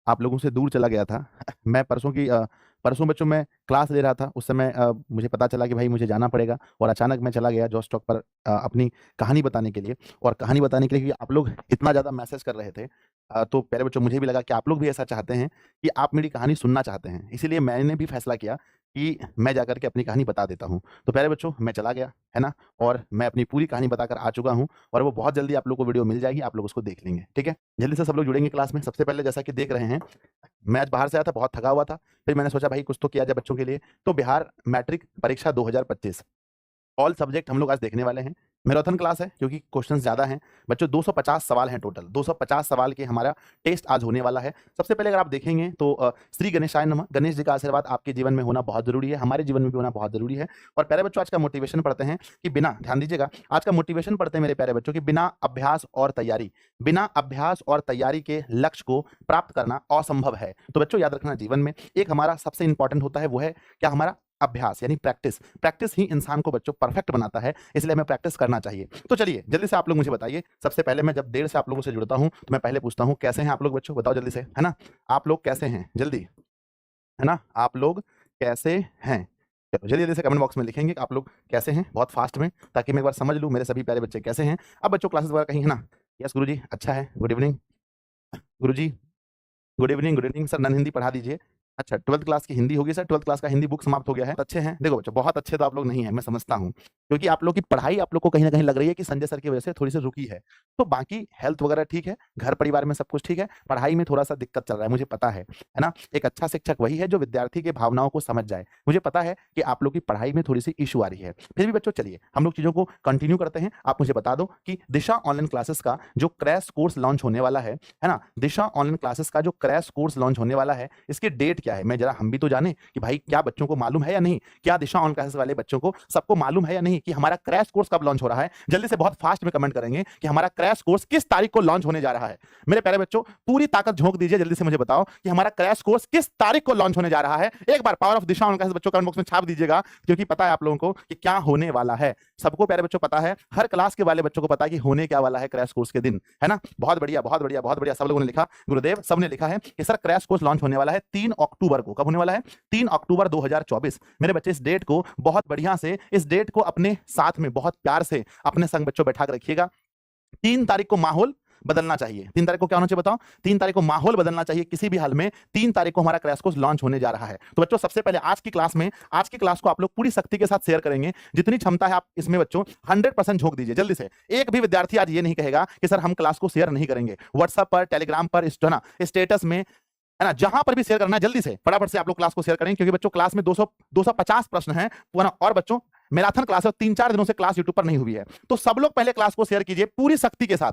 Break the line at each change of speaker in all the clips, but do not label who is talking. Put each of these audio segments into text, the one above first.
आप लोगों से दूर चला गया था। मैं परसों बच्चों मैं क्लास ले रहा था, उस समय मुझे पता चला कि भाई मुझे जाना पड़ेगा और अचानक मैं चला गया जॉस टॉक पर अपनी कहानी बताने के लिए। और कहानी बताने के लिए क्योंकि आप लोग इतना ज़्यादा मैसेज कर रहे थे, तो प्यारे बच्चों मुझे भी लगा कि आप लोग भी ऐसा चाहते हैं कि आप मेरी कहानी सुनना चाहते हैं। इसीलिए मैंने भी फैसला किया कि मैं जाकर के अपनी कहानी बता देता हूँ। तो प्यारे बच्चों मैं चला गया, है ना? और मैं अपनी पूरी कहानी बताकर आ चुका हूँ और वो बहुत जल्दी आप लोग को वीडियो मिल जाएगी, आप लोग उसको देख लेंगे, ठीक है? जल्दी से सब लोग जुड़ेंगे क्लास में। सबसे पहले जैसा कि देख रहे हैं, मैं आज बाहर से आया था, बहुत थका हुआ था। फिर मैंने सोचा भाई कुछ तो किया जाए बच्चों के लिए। तो बिहार मैट्रिक परीक्षा 2025 ऑल सब्जेक्ट हम लोग आज देखने वाले हैं। मैराथन क्लास है क्योंकि क्वेश्चंस ज़्यादा हैं। बच्चों 250 सवाल हैं टोटल। 250 सवाल के हमारा टेस्ट आज होने वाला है। सबसे पहले अगर आप देखेंगे तो श्री गणेशाय नमः, गणेश जी का आशीर्वाद आपके जीवन में होना बहुत ज़रूरी है, हमारे जीवन में भी होना बहुत ज़रूरी है। और प्यारे बच्चों आज का मोटिवेशन पढ़ते हैं कि बिना, ध्यान दीजिएगा, आज का मोटिवेशन पढ़ते हैं मेरे प्यारे बच्चों कि बिना अभ्यास और तैयारी के लक्ष्य को प्राप्त करना असंभव है। तो बच्चों याद रखना, जीवन में एक हमारा सबसे इंपॉर्टेंट होता है, वो है क्या? हमारा अभ्यास यानी प्रैक्टिस। प्रैक्टिस ही इंसान को बच्चों परफेक्ट बनाता है, इसलिए हमें प्रैक्टिस करना चाहिए। तो चलिए जल्दी से आप लोग मुझे बताइए। सबसे पहले मैं जब देर से आप लोगों से जुड़ता हूं तो मैं पहले पूछता हूं कैसे हैं आप लोग बच्चों? बताओ जल्दी से, है ना? आप लोग कैसे हैं? जल्दी, है ना? आप लोग कैसे हैं? चलो जल्दी जल्दी से कमेंट बॉक्स में लिखेंगे कि आप लोग कैसे हैं, बहुत फास्ट में, ताकि मैं एक बार समझ लूं मेरे सभी प्यारे बच्चे कैसे हैं। अब बच्चों क्लासेस वगैरह कहीं, है ना? यस गुरुजी, अच्छा है, गुड इवनिंग गुरुजी, गुड इवनिंग सर। नन हिंदी पढ़ा दीजिए। अच्छा 12th क्लास की हिंदी होगी सर, 12th क्लास का हिंदी बुक समाप्त हो गया है। बहुत अच्छे हैं। देखो बच्चों, बहुत अच्छे तो आप लोग नहीं हैं, मैं समझता हूँ, क्योंकि आप लोग की पढ़ाई आप लोग को कहीं ना कहीं लग रही है कि संजय सर की वजह से थोड़ी सी रुकी है। तो बाकी हेल्थ वगैरह ठीक है, घर परिवार में सब कुछ ठीक है, पढ़ाई में थोड़ा सा दिक्कत चल रहा है, मुझे पता है ना? एक अच्छा शिक्षक वही है जो विद्यार्थी के भावनाओं को समझ जाए। मुझे पता है कि आप लोग की पढ़ाई में थोड़ी सी इशू आ रही है, फिर भी बच्चों चलिए हम लोग चीजों को कंटिन्यू करते हैं। आप मुझे बता दो कि दिशा ऑनलाइन क्लासेस का जो क्रैश कोर्स लॉन्च होने वाला है ना? दिशा ऑनलाइन क्लासेस का जो क्रैश कोर्स लॉन्च होने वाला है, इसकी डेट क्या है? मैं जरा हम भी तो जाने कि भाई क्या बच्चों को मालूम है या नहीं? क्या दिशा ऑनलाइन क्लासेस वाले बच्चों को सबको मालूम है या नहीं कि हमारा क्रैश कोर्स कब लॉन्च हो रहा है? जल्दी से बहुत फास्ट में कमेंट करेंगे कि हमारा क्रैश कोर्स किस तारीख को लॉन्च होने जा रहा है। मेरे प्यारे बच्चों पूरी ताकत झोंक दीजिए, जल्दी से मुझे बताओ कि हमारा क्रैश कोर्स किस तारीख को लॉन्च होने जा रहा है। एक बार power of Disha online classes बच्चों कमेंट बॉक्स में छाप दीजिएगा, क्योंकि पता है आप लोगों को कि क्या होने वाला है। सबको प्यारे बच्चों पता है, हर क्लास के वाले बच्चों को पता है कि होने क्या वाला है क्रैश कोर्स के दिन, है ना? बहुत बढ़िया, बहुत बढ़िया, बहुत बढ़िया। सब लोगों ने लिखा, गुरुदेव सबने लिखा है कि सर क्रैश कोर्स लॉन्च होने वाला है 3 अक्टूबर को। कब होने वाला है? 3 अक्टूबर 2024। मेरे बच्चे इस डेट को बहुत बढ़िया से, इस डेट को अपने साथ में बहुत प्यार से अपने संग बच्चों बैठा कर रखिएगा। 3 तारीख को माहौल बदलना चाहिए। 3 तारीख को क्या होना चाहिए बताओ? 3 तारीख को माहौल बदलना चाहिए किसी भी हाल में। 3 तारीख को हमारा क्रैश कोर्स लॉन्च होने जा रहा है। तो बच्चों सबसे पहले आज की क्लास को आप लोग पूरी सख्ती के साथ शेयर करेंगे। जितनी क्षमता है आप इसमें बच्चों 100% झोंक दीजिए जल्दी से। एक भी विद्यार्थी आज ये नहीं कहेगा कि सर हम क्लास को शेयर नहीं करेंगे। व्हाट्सएप पर, टेलीग्राम पर, इस ना स्टेटस में, है ना, जहां पर भी शेयर करना है जल्दी से फटाफट से आप लोग क्लास को शेयर करें, क्योंकि बच्चों क्लास में 250 प्रश्न हैं। और बच्चों मैराथन क्लास है, 3-4 दिनों से क्लास यूट्यूब पर नहीं हुई है, तो सब लोग पहले क्लास को शेयर कीजिए पूरी सख्ती के साथ,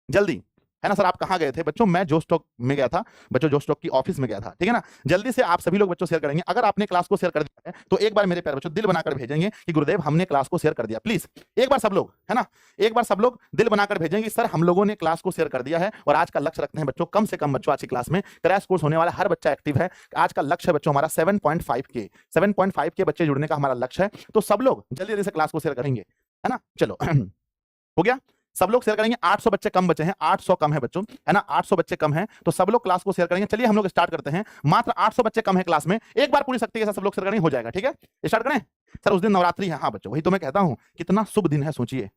जल्दी, है ना? सर आप कहां गए थे? बच्चों मैं जोश टॉक में गया था, बच्चों जोश टॉक की ऑफिस में गया था, ठीक है ना? जल्दी से आप सभी लोग बच्चों शेयर करेंगे। अगर आपने क्लास को शेयर कर दिया है तो एक बार मेरे प्यारे बच्चों दिल बनाकर भेजेंगे कि गुरुदेव हमने क्लास को शेयर कर दिया। प्लीज एक बार सब लोग, है ना, एक बार सब लोग दिल बनाकर भेजेंगे सर हम लोगों ने क्लास को शेयर कर दिया है। और आज का लक्ष्य रखते हैं बच्चों, कम से कम बच्चों आज की क्लास में क्रैश कोर्स होने वाला, हर बच्चा एक्टिव है। आज का लक्ष्य है बच्चों हमारा 7.5 के बच्चे जुड़ने का हमारा लक्ष्य है। तो सब लोग जल्दी जल्दी से क्लास को शेयर करेंगे, है ना? चलो हो गया, सब लोग शेयर करेंगे। 800 बच्चे कम बचे हैं, 800 कम है बच्चों, है ना? 800 बच्चे कम हैं, तो सब लोग क्लास को शेयर करेंगे। चलिए हम लोग स्टार्ट करते हैं। मात्र 800 बच्चे कम है क्लास में, एक बार पूरी शक्ति के साथ सब लोग शेयर करेंगे, हो जाएगा, ठीक है? स्टार्ट करें। सर उस दिन नवरात्रि है। हाँ बच्चों वही तो मैं कहता हूं, कितना शुभ दिन है सोचिए।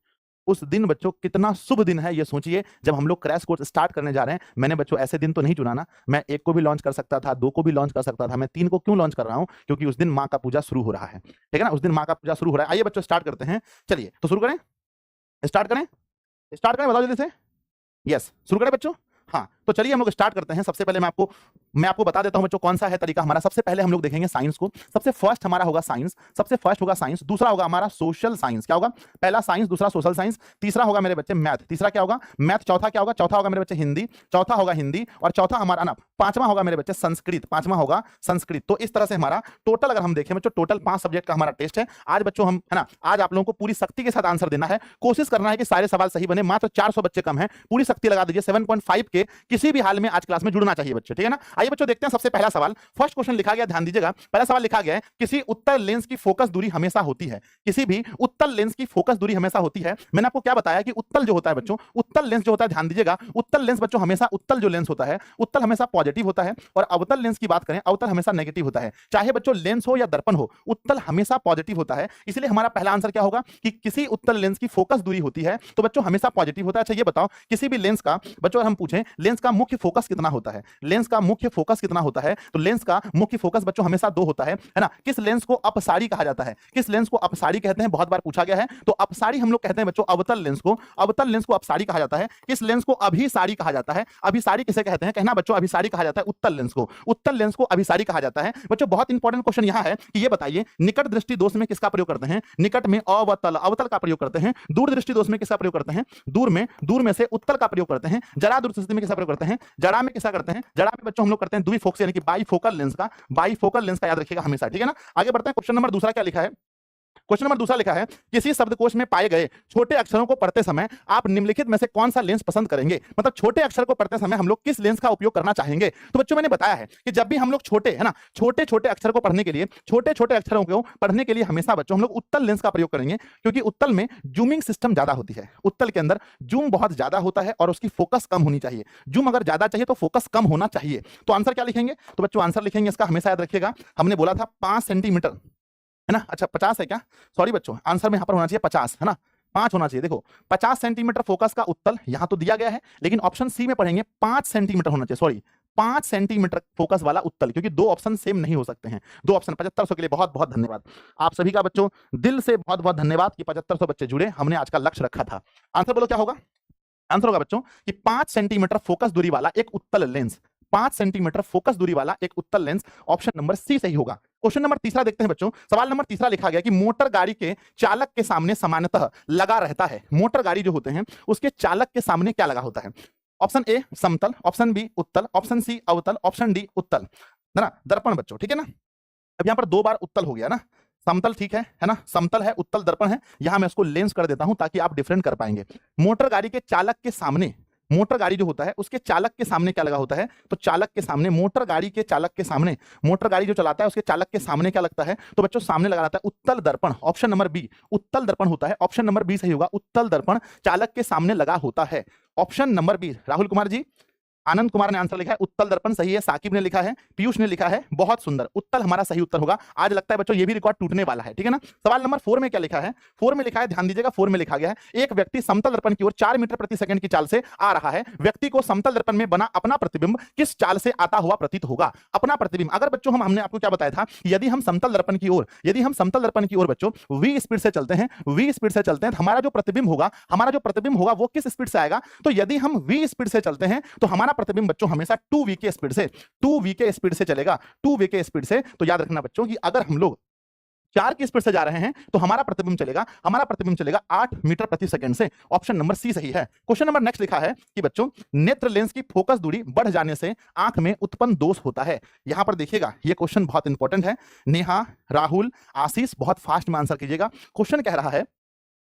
उस दिन बच्चों कितना शुभ दिन है ये सोचिए, जब हम लोग क्रैश कोर्स स्टार्ट करने जा रहे हैं। मैंने बच्चों ऐसे दिन तो नहीं चुना ना, मैं 1 को भी लॉन्च कर सकता था, 2 को भी लॉन्च कर सकता था, मैं 3 को क्यों लॉन्च कर रहा हूं? क्योंकि उस दिन मां का पूजा शुरू हो रहा है, ठीक है ना? उस दिन मां का पूजा शुरू हो रहा है। आइए बच्चों स्टार्ट करते हैं। चलिए तो शुरू करें, स्टार्ट करें, स्टार्ट करें, बताओ जल्दी से। यस शुरू करें बच्चों। हाँ तो चलिए हम लोग स्टार्ट करते हैं। सबसे पहले मैं आपको बता देता हूं बच्चों कौन सा है तरीका हमारा। सबसे पहले हम लोग देखेंगे साइंस को। सबसे फर्स्ट हमारा होगा साइंस, सबसे फर्स्ट होगा साइंस, दूसरा होगा हमारा सोशल साइंस। क्या होगा? पहला साइंस, दूसरा सोशल साइंस, तीसरा होगा मेरे बच्चे मैथ, तीसरा क्या होगा? मैथ, चौथा क्या होगा? चौथा होगा मेरे बच्चे हिंदी, चौथा होगा हिंदी, और चौथा हमारा ना पांचवा होगा मेरे बच्चे संस्कृत, पांचवा होगा संस्कृत। तो इस तरह से हमारा टोटल अगर हम देखें बच्चों, टोटल 5 सब्जेक्ट का हमारा टेस्ट है आज बच्चों। हम, है ना, आज आप लोगों को पूरी सख्ती के साथ आंसर देना है, कोशिश करना है कि सारे सवाल सही बने। मात्र 400 बच्चे कम हैं, पूरी सख्ती लगा दीजिए 7.5 के कि किसी भी हाल में आज क्लास में जुड़ना चाहिए बच्चे, ठीक है ना। आइए बच्चों देखते हैं सबसे पहला सवाल। फर्स्ट क्वेश्चन लिखा गया, ध्यान दीजिएगा। पहला सवाल लिखा गया है, किसी उत्तल लेंस की फोकस दूरी हमेशा होती है। किसी भी उत्तल लेंस की फोकस दूरी हमेशा होती है। मैंने आपको क्या बताया कि उत्तल जो होता है बच्चों, उत्तल लेंस जो होता है, ध्यान दीजिएगा, उत्तल लेंस बच्चों हमेशा, उत्तल जो लेंस होता है, उत्तल हमेशा पॉजिटिव होता है, और अवतल लेंस की बात करें, अवतल हमेशा नेगेटिव होता है। चाहे बच्चों लेंस हो या दर्पण हो, उत्तल हमेशा पॉजिटिव होता है। इसलिए हमारा पहला आंसर क्या होगा कि किसी उत्तल लेंस की फोकस दूरी होती है तो बच्चों हमेशा पॉजिटिव होता है। अच्छा ये बताओ, किसी भी लेंस का बच्चों हम पूछें लेंस का मुख्य फोकस कितना होता है, लेंस का मुख्य फोकस कितना होता है, तो लेंस का मुख्य फोकस बच्चों हमेशा 2 होता है ना। किस लेंस को अपसारी कहा जाता है, किस लेंस को अपसारी कहते हैं, बहुत बार पूछा गया है। तो अपसारी हम लोग कहते हैं बच्चों अवतल लेंस को, अवतल लेंस को अपसारी कहा जाता है। किस लेंस को अभिसारी कहा जाता है, अभिसारी किसे कहते हैं, कहना बच्चों अभिसारी कहा जाता है उत्तल लेंस को, उत्तल लेंस को अभिसारी कहा जाता है। बच्चों बहुत इंपॉर्टेंट क्वेश्चन यहां है कि ये बताइए निकट दृष्टि दोष में किसका प्रयोग करते हैं, निकट में अवतल, अवतल का प्रयोग करते हैं। दूर दृष्टि दोष में किसका प्रयोग करते हैं, दूर में से उत्तल का प्रयोग करते हैं। जरा दूर स्थिति में किसका प्रयोग करते हैं, जरा में किसका करते हैं, जरा में बच्चों हम लोग करते हैं द्विफोकस यानी कि बाईफोकल लेंस का, बाईफोकल लेंस का याद रखिएगा हमेशा, ठीक है ना। आगे बढ़ते हैं, क्वेश्चन नंबर दूसरा क्या लिखा है। क्वेश्चन नंबर दूसरा लिखा है, किसी शब्दकोश में पाए गए छोटे अक्षरों को पढ़ते समय आप निम्नलिखित में से कौन सा लेंस पसंद करेंगे। मतलब छोटे अक्षर को पढ़ते समय हम लोग किस लेंस का उपयोग करना चाहेंगे। तो बच्चों मैंने बताया है कि जब भी हम लोग छोटे है ना, छोटे छोटे अक्षर को पढ़ने के लिए, छोटे छोटे अक्षरों को पढ़ने के लिए हमेशा बच्चों हम लोग उत्तल लेंस का प्रयोग करेंगे, क्योंकि उत्तल में जूमिंग सिस्टम ज्यादा होती है। उत्तल के अंदर जूम बहुत ज्यादा होता है और उसकी फोकस कम होनी चाहिए। जूम अगर ज्यादा चाहिए तो फोकस कम होना चाहिए। तो आंसर क्या लिखेंगे, तो बच्चों आंसर लिखेंगे इसका हमेशा याद रखिएगा, हमने बोला था 5 सेंटीमीटर है ना। अच्छा 50 है क्या, सॉरी बच्चों, आंसर में यहां पर होना चाहिए 50 है ना, 5 होना चाहिए। देखो 50 सेंटीमीटर फोकस का उत्तल यहां तो दिया गया है, लेकिन ऑप्शन सी में पढ़ेंगे 5 सेंटीमीटर होना चाहिए, सॉरी 5 सेंटीमीटर फोकस वाला उत्तल, क्योंकि 2 ऑप्शन सेम नहीं हो सकते हैं। 2 ऑप्शन 7500 के लिए बहुत बहुत धन्यवाद आप सभी का बच्चों, दिल से बहुत बहुत धन्यवाद कि 7500 बच्चे जुड़े, हमने आज का लक्ष्य रखा था। आंसर बोलो क्या होगा, आंसर होगा बच्चों कि 5 सेंटीमीटर फोकस दूरी वाला एक उत्तल लेंस, 5 सेंटीमीटर फोकस दूरी वाला एक उत्तल लेंस, ऑप्शन नंबर सी सही होगा। क्वेश्चन नंबर तीसरा देखते हैं बच्चों। सवाल नंबर तीसरा लिखा गया कि मोटर गाड़ी के चालक के सामने सामान्यतः लगा रहता है, मोटर गाड़ी जो होते हैं उसके चालक के सामने क्या लगा होता है। ऑप्शन ए समतल, ऑप्शन बी उत्तल, ऑप्शन सी अवतल, ऑप्शन डी उत्तल, है ना, दर्पण बच्चों, ठीक है ना। अब यहां पर 2 बार उत्तल हो गया ना, समतल ठीक है ना, समतल है, उत्तल दर्पण है। यहां मैं इसको लेंस कर देता हूं ताकि आप डिफरेंट कर पाएंगे। मोटर गाड़ी के चालक के सामने, मोटर गाड़ी जो होता है उसके चालक के सामने क्या लगा होता है, तो चालक के सामने, मोटर गाड़ी के चालक के सामने, मोटर गाड़ी जो चलाता है उसके चालक के सामने क्या लगता है, तो बच्चों सामने लगा रहता है उत्तल दर्पण, ऑप्शन नंबर बी उत्तल दर्पण होता है, ऑप्शन नंबर बी सही होगा, उत्तल दर्पण चालक के सामने लगा होता है, option number B. Rahul Kumar ji, Anand Kumar ने आंसर लिखा है उत्तल दर्पण सही है, साकिब ने लिखा है, पीयूष ने लिखा है, बहुत सुंदर, उत्तल हमारा सही उत्तर होगा। आज लगता है बच्चों ये भी रिकॉर्ड टूटने वाला है, ठीक है ना। सवाल नंबर 4 में क्या लिखा है, 4 में लिखा है, ध्यान दीजिएगा, 4 में लिखा गया है एक व्यक्ति समतल दर्पण की ओर 4 मीटर प्रति सेकंड की चाल से आ रहा है, व्यक्ति को समतल दर्पण में बना अपना प्रतिबिंब किस चाल से आता हुआ प्रतीत होगा। अपना प्रतिबिंब, अगर बच्चों हमने आपको क्या बताया था, यदि हम समतल दर्पण की ओर, यदि हम समतल दर्पण की ओर बच्चों v स्पीड से चलते हैं, v स्पीड से चलते हैं, तो हमारा जो प्रतिबिंब होगा, हमारा जो प्रतिबिंब होगा वो किस स्पीड से आएगा, तो यदि हम v स्पीड से चलते हैं तो हमारा प्रतिबिंब बच्चों हमेशा 2v के स्पीड से, 2v के स्पीड से चलेगा, 2v के स्पीड से। तो याद रखना बच्चों कि अगर हम लोग 4 की स्पीड से जा रहे हैं तो हमारा प्रतिबिंब चलेगा, हमारा प्रतिबिंब चलेगा 8 मीटर प्रति सेकंड से, ऑप्शन नंबर सी सही है। क्वेश्चन नंबर नेक्स्ट लिखा है कि बच्चों नेत्र लेंस की फोकस दूरी बढ़ जाने से आंख में उत्पन्न दोष होता है। यहां पर देखिएगा ये क्वेश्चन बहुत इंपॉर्टेंट है। नेहा, राहुल, आशीष बहुत फास्ट में आंसर कीजिएगा। क्वेश्चन कह रहा है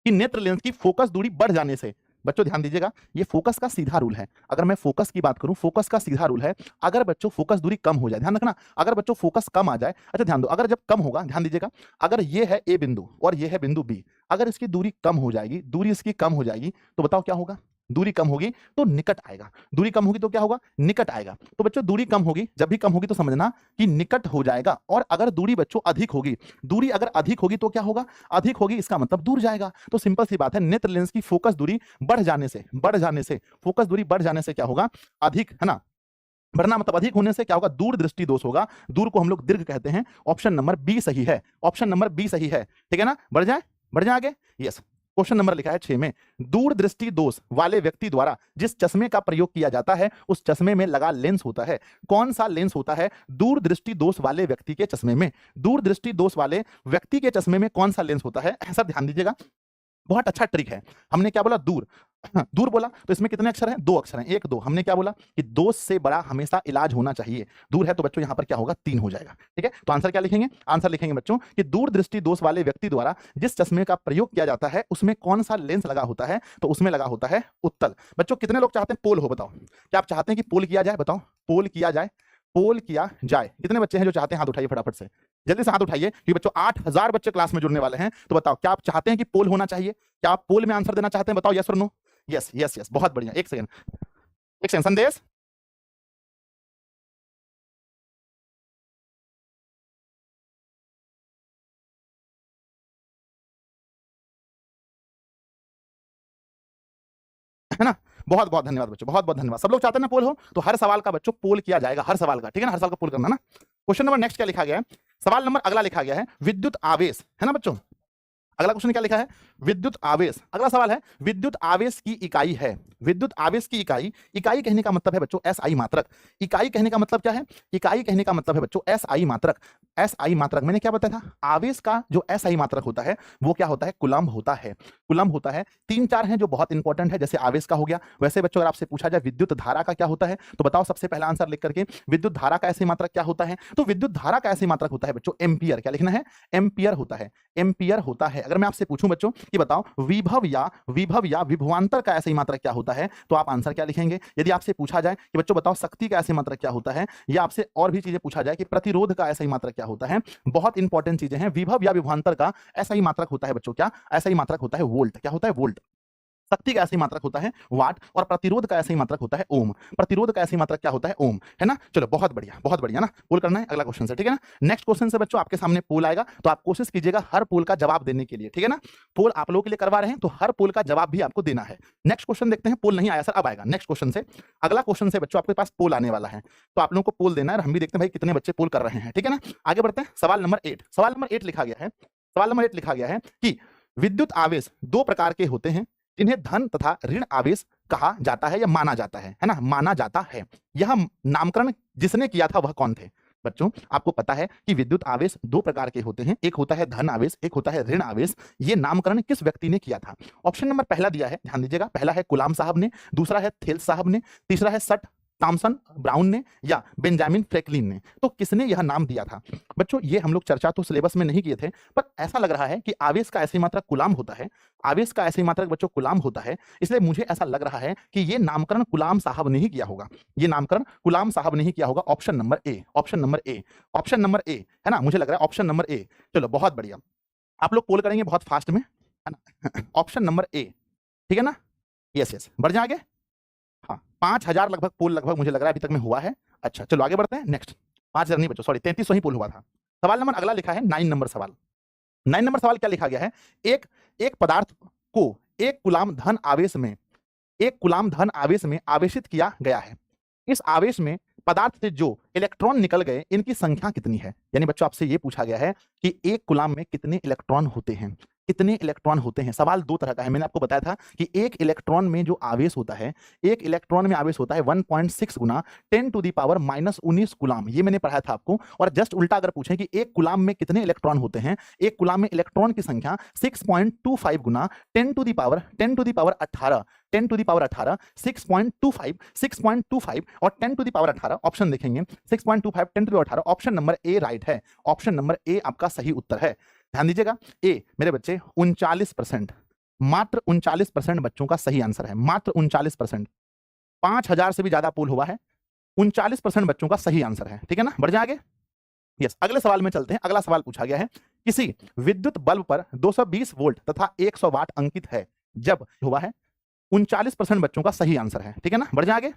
कि नेत्र लेंस की फोकस दूरी बढ़ जाने से, बच्चों ध्यान दीजिएगा ये फोकस का सीधा रूल है। अगर मैं फोकस की बात करूं, फोकस का सीधा रूल है, अगर बच्चों फोकस दूरी कम हो जाए, ध्यान रखना, अगर बच्चों फोकस कम आ जाए, अच्छा ध्यान दो, अगर जब कम होगा, ध्यान दीजिएगा, अगर ये है ए बिंदु और ये है बिंदु बी, अगर इसकी दूरी कम हो जाएगी, दूरी इसकी कम हो जाएगी, तो बताओ क्या होगा, दूरी कम होगी तो निकट आएगा, दूरी कम होगी तो क्या होगा, निकट आएगा। तो बच्चों दूरी कम होगी, जब भी कम होगी तो समझना कि निकट हो जाएगा, और अगर दूरी बच्चों अधिक होगी, दूरी अगर अधिक होगी तो क्या होगा, अधिक होगी इसका मतलब दूर जाएगा। तो सिंपल सी बात है, नेत्र लेंस की फोकस दूरी बढ़ जाने से, फोकस दूरी बढ़ जाने से क्या होगा, अधिक, है ना, बढ़ना मतलब अधिक होने से क्या होगा, दूर दृष्टि दोष होगा, दूर को हम लोग दीर्घ कहते हैं, ऑप्शन नंबर बी सही है, ऑप्शन नंबर बी सही है, ठीक है ना। बढ़ जाए आगे, यस। क्वेश्चन नंबर लिखा है 6 में, दूर दृष्टि दोष वाले व्यक्ति द्वारा जिस चश्मे का प्रयोग किया जाता है उस चश्मे में लगा लेंस होता है। कौन सा लेंस होता है दूर दृष्टि दोष वाले व्यक्ति के चश्मे में, दूर दृष्टि दोष वाले व्यक्ति के चश्मे में कौन सा लेंस होता है। ऐसा ध्यान दीजिएगा, बहुत अच्छा ट्रिक है। हमने क्या बोला, दूर, दूर बोला तो इसमें कितने अक्षर हैं? 2 अक्षर हैं, 1 2। हमने क्या बोला कि 2 से बड़ा हमेशा इलाज होना चाहिए। दूर है तो बच्चों यहाँ पर क्या होगा? 3 हो जाएगा। ठीक है, तो आंसर क्या लिखेंगे? आंसर लिखेंगे बच्चों कि दूर दृष्टि दोष वाले व्यक्ति द्वारा जिस चश्मे का प्रयोग किया जाता है उसमें कौन सा लेंस लगा होता है? तो उसमें लगा होता है उत्तल। बच्चों कितने लोग चाहते हैं पोल हो? बताओ, क्या आप चाहते हैं कि पोल किया जाए? बताओ, पोल किया जाए, पोल किया जाए। कितने बच्चे हैं जो चाहते हैं? हाथ उठाइए फटाफट से, जल्दी से हाथ उठाइए, क्योंकि बच्चों 8000 बच्चे क्लास में जुड़ने वाले हैं। तो बताओ, क्या आप चाहते हैं कि पोल होना चाहिए? क्या आप पोल में आंसर देना चाहते हैं? बताओ यस और नो। यस यस यस, बहुत बढ़िया। एक सेकंड, एक सेकंड संदेश। है ना? बहुत बहुत धन्यवाद बच्चों, बहुत बहुत धन्यवाद। सब लोग चाहते हैं ना पोल हो, तो हर सवाल का बच्चों पोल किया जाएगा, हर सवाल का। ठीक है ना, हर सवाल का पोल करना ना। क्वेश्चन नंबर नेक्स्ट क्या लिखा गया है? सवाल नंबर अगला लिखा गया है विद्युत आवेश, है ना बच्चों? अगला क्वेश्चन क्या लिखा है? विद्युत आवेश। अगला सवाल है विद्युत आवेश की इकाई है। विद्युत आवेश की इकाई, इकाई कहने का मतलब है बच्चों एसआई मात्रक। इकाई कहने का मतलब क्या है? इकाई कहने का मतलब है बच्चों एसआई मात्रक। एसआई मात्रक मैंने क्या बताया था? आवेश का जो एसआई मात्रक होता है वो क्या होता है? कूलम्ब होता है। कूलम्ब होता है। 3-4 हैं जो बहुत इंपॉर्टेंट है, जैसे आवेश का हो गया। वैसे बच्चों अगर आपसे पूछा जाए विद्युत धारा का क्या होता है, तो बताओ सबसे पहला आंसर लिख करके, विद्युत धारा का एसआई मात्रक क्या होता है? तो विद्युत धारा का एसआई मात्रक होता है बच्चों एम्पियर। क्या लिखना है? एम्पियर होता है। एम्पियर होता है। अगर मैं आपसे पूछूं बच्चों कि बताओ विभव या विभवांतर का एसआई मात्रक क्या होता है, तो आप आंसर क्या लिखेंगे? यदि आपसे पूछा जाए कि बच्चों बताओ शक्ति का एसआई मात्रक क्या होता है, या आपसे और भी चीजें पूछा जाए कि प्रतिरोध का एसआई मात्रक क्या होता है, बहुत इंपॉर्टेंट चीजें हैं। विभव या विभवांतर का एसआई मात्रक होता है बच्चों क्या? एसआई मात्रक होता है वोल्ट। क्या होता है? वोल्ट। शक्ति का ऐसी मात्रक होता है वाट, और प्रतिरोध का ऐसी मात्रक होता है ओम। प्रतिरोध का ऐसी मात्रक क्या होता है? ओम। है ना? चलो बहुत बढ़िया ना। पोल करना है अगला क्वेश्चन से, ठीक है ना? नेक्स्ट क्वेश्चन से बच्चों आपके सामने पोल आएगा, तो आप कोशिश कीजिएगा हर पोल का जवाब देने के लिए, ठीक है ना? पोल आप लोगों के लिए करवा रहे हैं, तो हर पोल का जवाब भी आपको देना है। नेक्स्ट क्वेश्चन देखते हैं। पोल नहीं आया सर, अब आएगा नेक्स्ट क्वेश्चन से। अगला क्वेश्चन से बच्चों आपके पास पोल आने वाला है, तो आप लोगों को पोल देना है। हम भी देखते हैं भाई कितने बच्चे पोल कर रहे हैं, ठीक है ना? आगे बढ़ते हैं। सवाल नंबर 8। सवाल नंबर 8 लिखा गया है, सवाल नंबर 8 लिखा गया है कि विद्युत आवेश 2 प्रकार के होते हैं जिन्हें धन तथा ऋण आवेश कहा जाता है या माना जाता है ना? माना जाता है। यह नामकरण जिसने किया था वह कौन थे? बच्चों आपको पता है कि विद्युत आवेश 2 प्रकार के होते हैं, एक होता है धन आवेश, एक होता है ऋण आवेश। ये नामकरण किस व्यक्ति ने किया था? ऑप्शन नंबर पहला दिया है, ध्यान दीजिएगा। पहला है गुलाम साहब ने, दूसरा है थेल्स साहब ने, तीसरा है सट थॉमसन ब्राउन ने, या बेंजामिन फ्रैंकलिन ने। तो किसने यह नाम दिया था? बच्चों ये हम लोग चर्चा तो सिलेबस में नहीं किए थे, पर ऐसा लग रहा है कि आवेश का ऐसी मात्रक गुलाम होता है। आवेश का ऐसी मात्रक बच्चों गुलाम होता है, इसलिए मुझे ऐसा लग रहा है कि ये नामकरण गुलाम साहब ने ही किया होगा। ये नामकरण गुलाम साहब ने ही किया होगा। ऑप्शन नंबर ए, ऑप्शन नंबर ए, ऑप्शन नंबर ए, है ना? मुझे लग रहा है ऑप्शन नंबर ए। चलो बहुत बढ़िया, आप लोग पोल करेंगे बहुत फास्ट में, है ना? ऑप्शन नंबर ए, ठीक है ना? यस यस, बढ़ जाए आगे। हाँ, 5000 लगभग पोल लगभग मुझे लग रहा है अभी तक में हुआ है। अच्छा चलो आगे बढ़ते हैं। नेक्स्ट 5000 नहीं बच्चों, सॉरी 3300 ही पोल हुआ था। सवाल नंबर अगला लिखा है 9 नंबर सवाल। 9 नंबर सवाल क्या लिखा गया है? एक एक पदार्थ को एक कूलाम धन आवेश में, एक कूलाम धन आवेश में आवेशित किया गया है। इस आवेश में पदार्थ से जो इलेक्ट्रॉन निकल गए इनकी संख्या कितनी है? यानी बच्चों आपसे ये पूछा गया है कि एक कूलाम में कितने इलेक्ट्रॉन होते हैं, कितने इलेक्ट्रॉन होते हैं। सवाल 2 तरह का है, मैंने आपको बताया था कि एक इलेक्ट्रॉन में जो आवेश होता है, एक इलेक्ट्रॉन में आवेश होता है 1.6 गुना 10 टू द पावर -19 कूलाम। ये मैंने पढ़ाया था आपको। और जस्ट उल्टा अगर पूछें कि एक कूलाम में कितने इलेक्ट्रॉन होते हैं, एक कूलाम में इलेक्ट्रॉन की संख्या 6.25 गुना 10 to the power 18, 10 to the power 18, 6.25 और 10 टू द पावर 18। ऑप्शन देखेंगे 6.25, 10 to the power 18। Option number A right है, ऑप्शन नंबर ए आपका सही उत्तर है। ध्यान दीजिएगा, ए मेरे बच्चे 39%, मात्र 39% बच्चों का सही आंसर है, मात्र 39%। 5000 से भी ज्यादा पोल हुआ है, 39% बच्चों का सही आंसर है, ठीक है ना? बढ़ जाए आगे। यस, अगले सवाल में चलते हैं। अगला सवाल पूछा गया है, किसी विद्युत बल्ब पर 220 वोल्ट तथा 100 वाट अंकित है जब हुआ है। 39% बच्चों का सही आंसर है, ठीक है ना? बढ़ जाए आगे।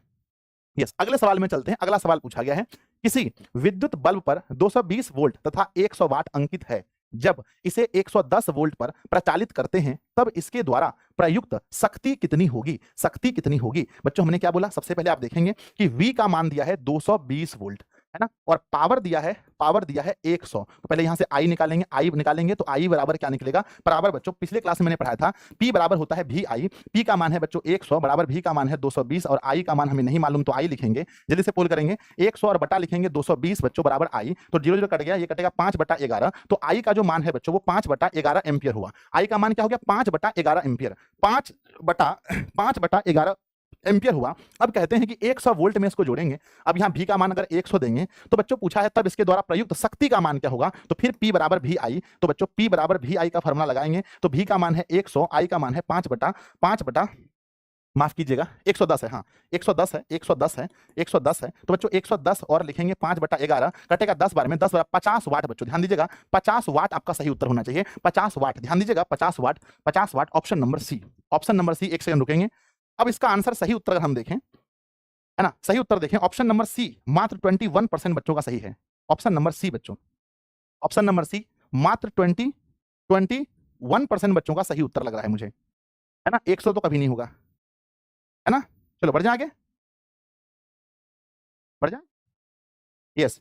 यस, अगले सवाल में चलते हैं। अगला सवाल पूछा गया है, किसी विद्युत बल्ब पर 220 वोल्ट तथा 100 वाट अंकित है जब इसे 110 वोल्ट पर प्रचालित करते हैं तब इसके द्वारा प्रयुक्त शक्ति कितनी होगी? शक्ति कितनी होगी? बच्चों हमने क्या बोला? सबसे पहले आप देखेंगे कि V का मान दिया है 220 वोल्ट, है ना, और पावर दिया है 100। तो पहले यहां से आई निकालेंगे, आई निकालेंगे तो आई बराबर क्या निकलेगा, बराबर बच्चों पिछले क्लास में मैंने पढ़ाया था पी बराबर होता है भी आई, पी का मान है बच्चों 100 बराबर भी का मान है 220 और आई का मान हमें नहीं मालूम तो आई लिखेंगे, जल्दी से पोल करेंगे 100 और बटा लिखेंगे 220 बच्चों बराबर आई, तो 0 0 कट गया, ये कटेगा 5/11, तो आई का जो मान है बच्चों वो 5/11 एम्पियर हुआ। आई का मान क्या हो गया 5/11 एम्पियर, 5/11 एम्पियर हुआ। अब कहते हैं कि 100 वोल्ट में इसको जोड़ेंगे। अब यहाँ भी का मान अगर 100 देंगे तो बच्चों पूछा है तब इसके द्वारा प्रयुक्त शक्ति का मान क्या होगा, तो फिर P बराबर भी आई, तो बच्चों P बराबर भी आई का फॉर्मूला लगाएंगे, तो भी का मान है 100, आई का मान है 5/5 माफ कीजिएगा 110 है, हाँ 110 है, 110 है, 110 है, तो बच्चों 110 और लिखेंगे 5/11 कटेगा 10 बार में 10 बार 50 वाट बच्चों, ध्यान दीजिएगा 50 वाट आपका सही उत्तर होना चाहिए, 50 वाट, ध्यान दीजिएगा 50 watt, 50 watt, option number C, option number C. एक सेकंड रुकेंगे। अब इसका आंसर सही उत्तर अगर हम देखें, है ना, सही उत्तर देखें ऑप्शन नंबर सी मात्र 21% बच्चों का सही है, ऑप्शन नंबर सी बच्चों, ऑप्शन नंबर सी मात्र 21% बच्चों का सही उत्तर लग रहा है मुझे, है ना, 100 तो कभी नहीं होगा, है ना। चलो बढ़ जाए आगे, बढ़ जाए, यस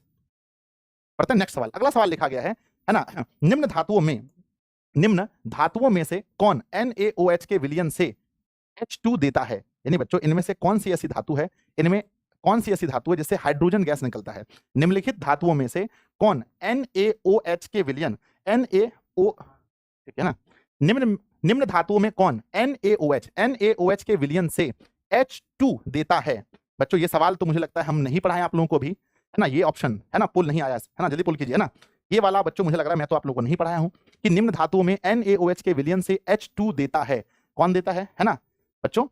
बढ़ते हैं नेक्स्ट सवाल। अगला सवाल लिखा गया है ना, निम्न धातुओं में से कौन NaOH के विलयन से H2 देता है, यानी बच्चों इनमें से कौन सी ऐसी धातु है, इनमें कौन सी ऐसी धातु है जिससे हाइड्रोजन गैस निकलता है। निम्नलिखित धातुओं में से कौन NaOH के विलयन NaO, ठीक है ना, निम्न धातुओं में कौन NaOH के विलयन से H2 देता है। बच्चों ये सवाल तो मुझे लगता है हम नहीं पढ़ाए आप लोगों को भी, है ना, ये ऑप्शन है ना, पुल नहीं आया है ना, जल्दी पुल कीजिए ना, ये वाला बच्चों मुझे लग रहा है मैं तो आप लोगों को नहीं पढ़ाया हूं कि निम्न धातुओं में NaOH के विलयन से H2 देता है, कौन देता है ना बच्चों,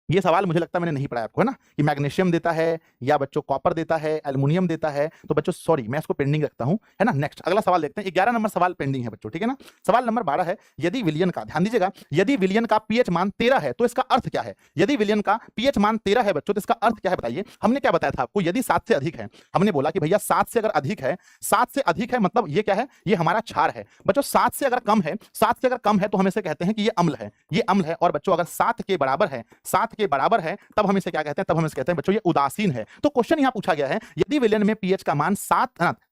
ये सवाल मुझे लगता है मैंने नहीं पढ़ाया आपको, है ना, कि मैग्नीशियम देता है या बच्चों कॉपर देता है, एल्युमिनियम देता है, तो बच्चों सॉरी मैं इसको पेंडिंग रखता हूं, है ना। नेक्स्ट अगला सवाल देखते हैं, 11 नंबर सवाल पेंडिंग है बच्चों, ठीक है ना। सवाल नंबर 12 है, यदि विलयन का, ध्यान दीजिएगा, यदि विलयन का पीएच मान 13 है तो इसका अर्थ क्या है। यदि विलयन का पीएच मान 13 है बच्चों तो इसका अर्थ क्या है बताइए। हमने क्या बताया था आपको, यदि 7 से अधिक है, हमने बोला कि भैया 7 से अगर अधिक है, 7 से अधिक है मतलब ये क्या है, ये हमारा क्षार है बच्चों। 7 से अगर कम है, 7 से अगर कम है तो हम इसे कहते हैं कि ये अम्ल है, ये अम्ल है। और बच्चों अगर 7 के बराबर है, 7 के बराबर है तब हम इसे क्या कहते हैं, तब हम इसे कहते हैं बच्चों ये उदासीन है। तो क्वेश्चन यहां पूछा गया है यदि विलयन में पीएच का मान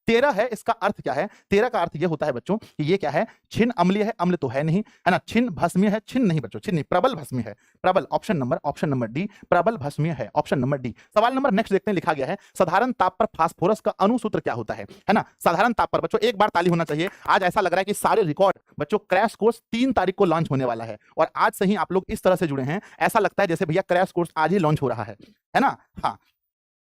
13 है, इसका अर्थ क्या है, 13 का अर्थ यह होता है बच्चों कि ये क्या है, छिन्न अम्लीय है, अम्ल तो है नहीं, है ना, छिन्न भस्मीय है, छिन्न नहीं बच्चों, छिन्न नहीं, प्रबल भस्मीय है, प्रबल, ऑप्शन नंबर डी, प्रबल भस्मीय है, ऑप्शन नंबर डी। सवाल नंबर नेक्स्ट देखते हैं, लिखा गया है साधारण ताप पर फास्फोरस का अणुसूत्र क्या होता है ना। साधारण ताप पर बच्चों एक बार ताली होना चाहिए। आज ऐसा लग रहा है कि सारे रिकॉर्ड बच्चों क्रैश कोर्स 3 तारीख को लॉन्च होने वाला है और आज से ही आप लोग इस तरह से जुड़े हैं, ऐसा लगता है जैसे भैया क्रैश कोर्स आज ही लॉन्च हो रहा है ना। हाँ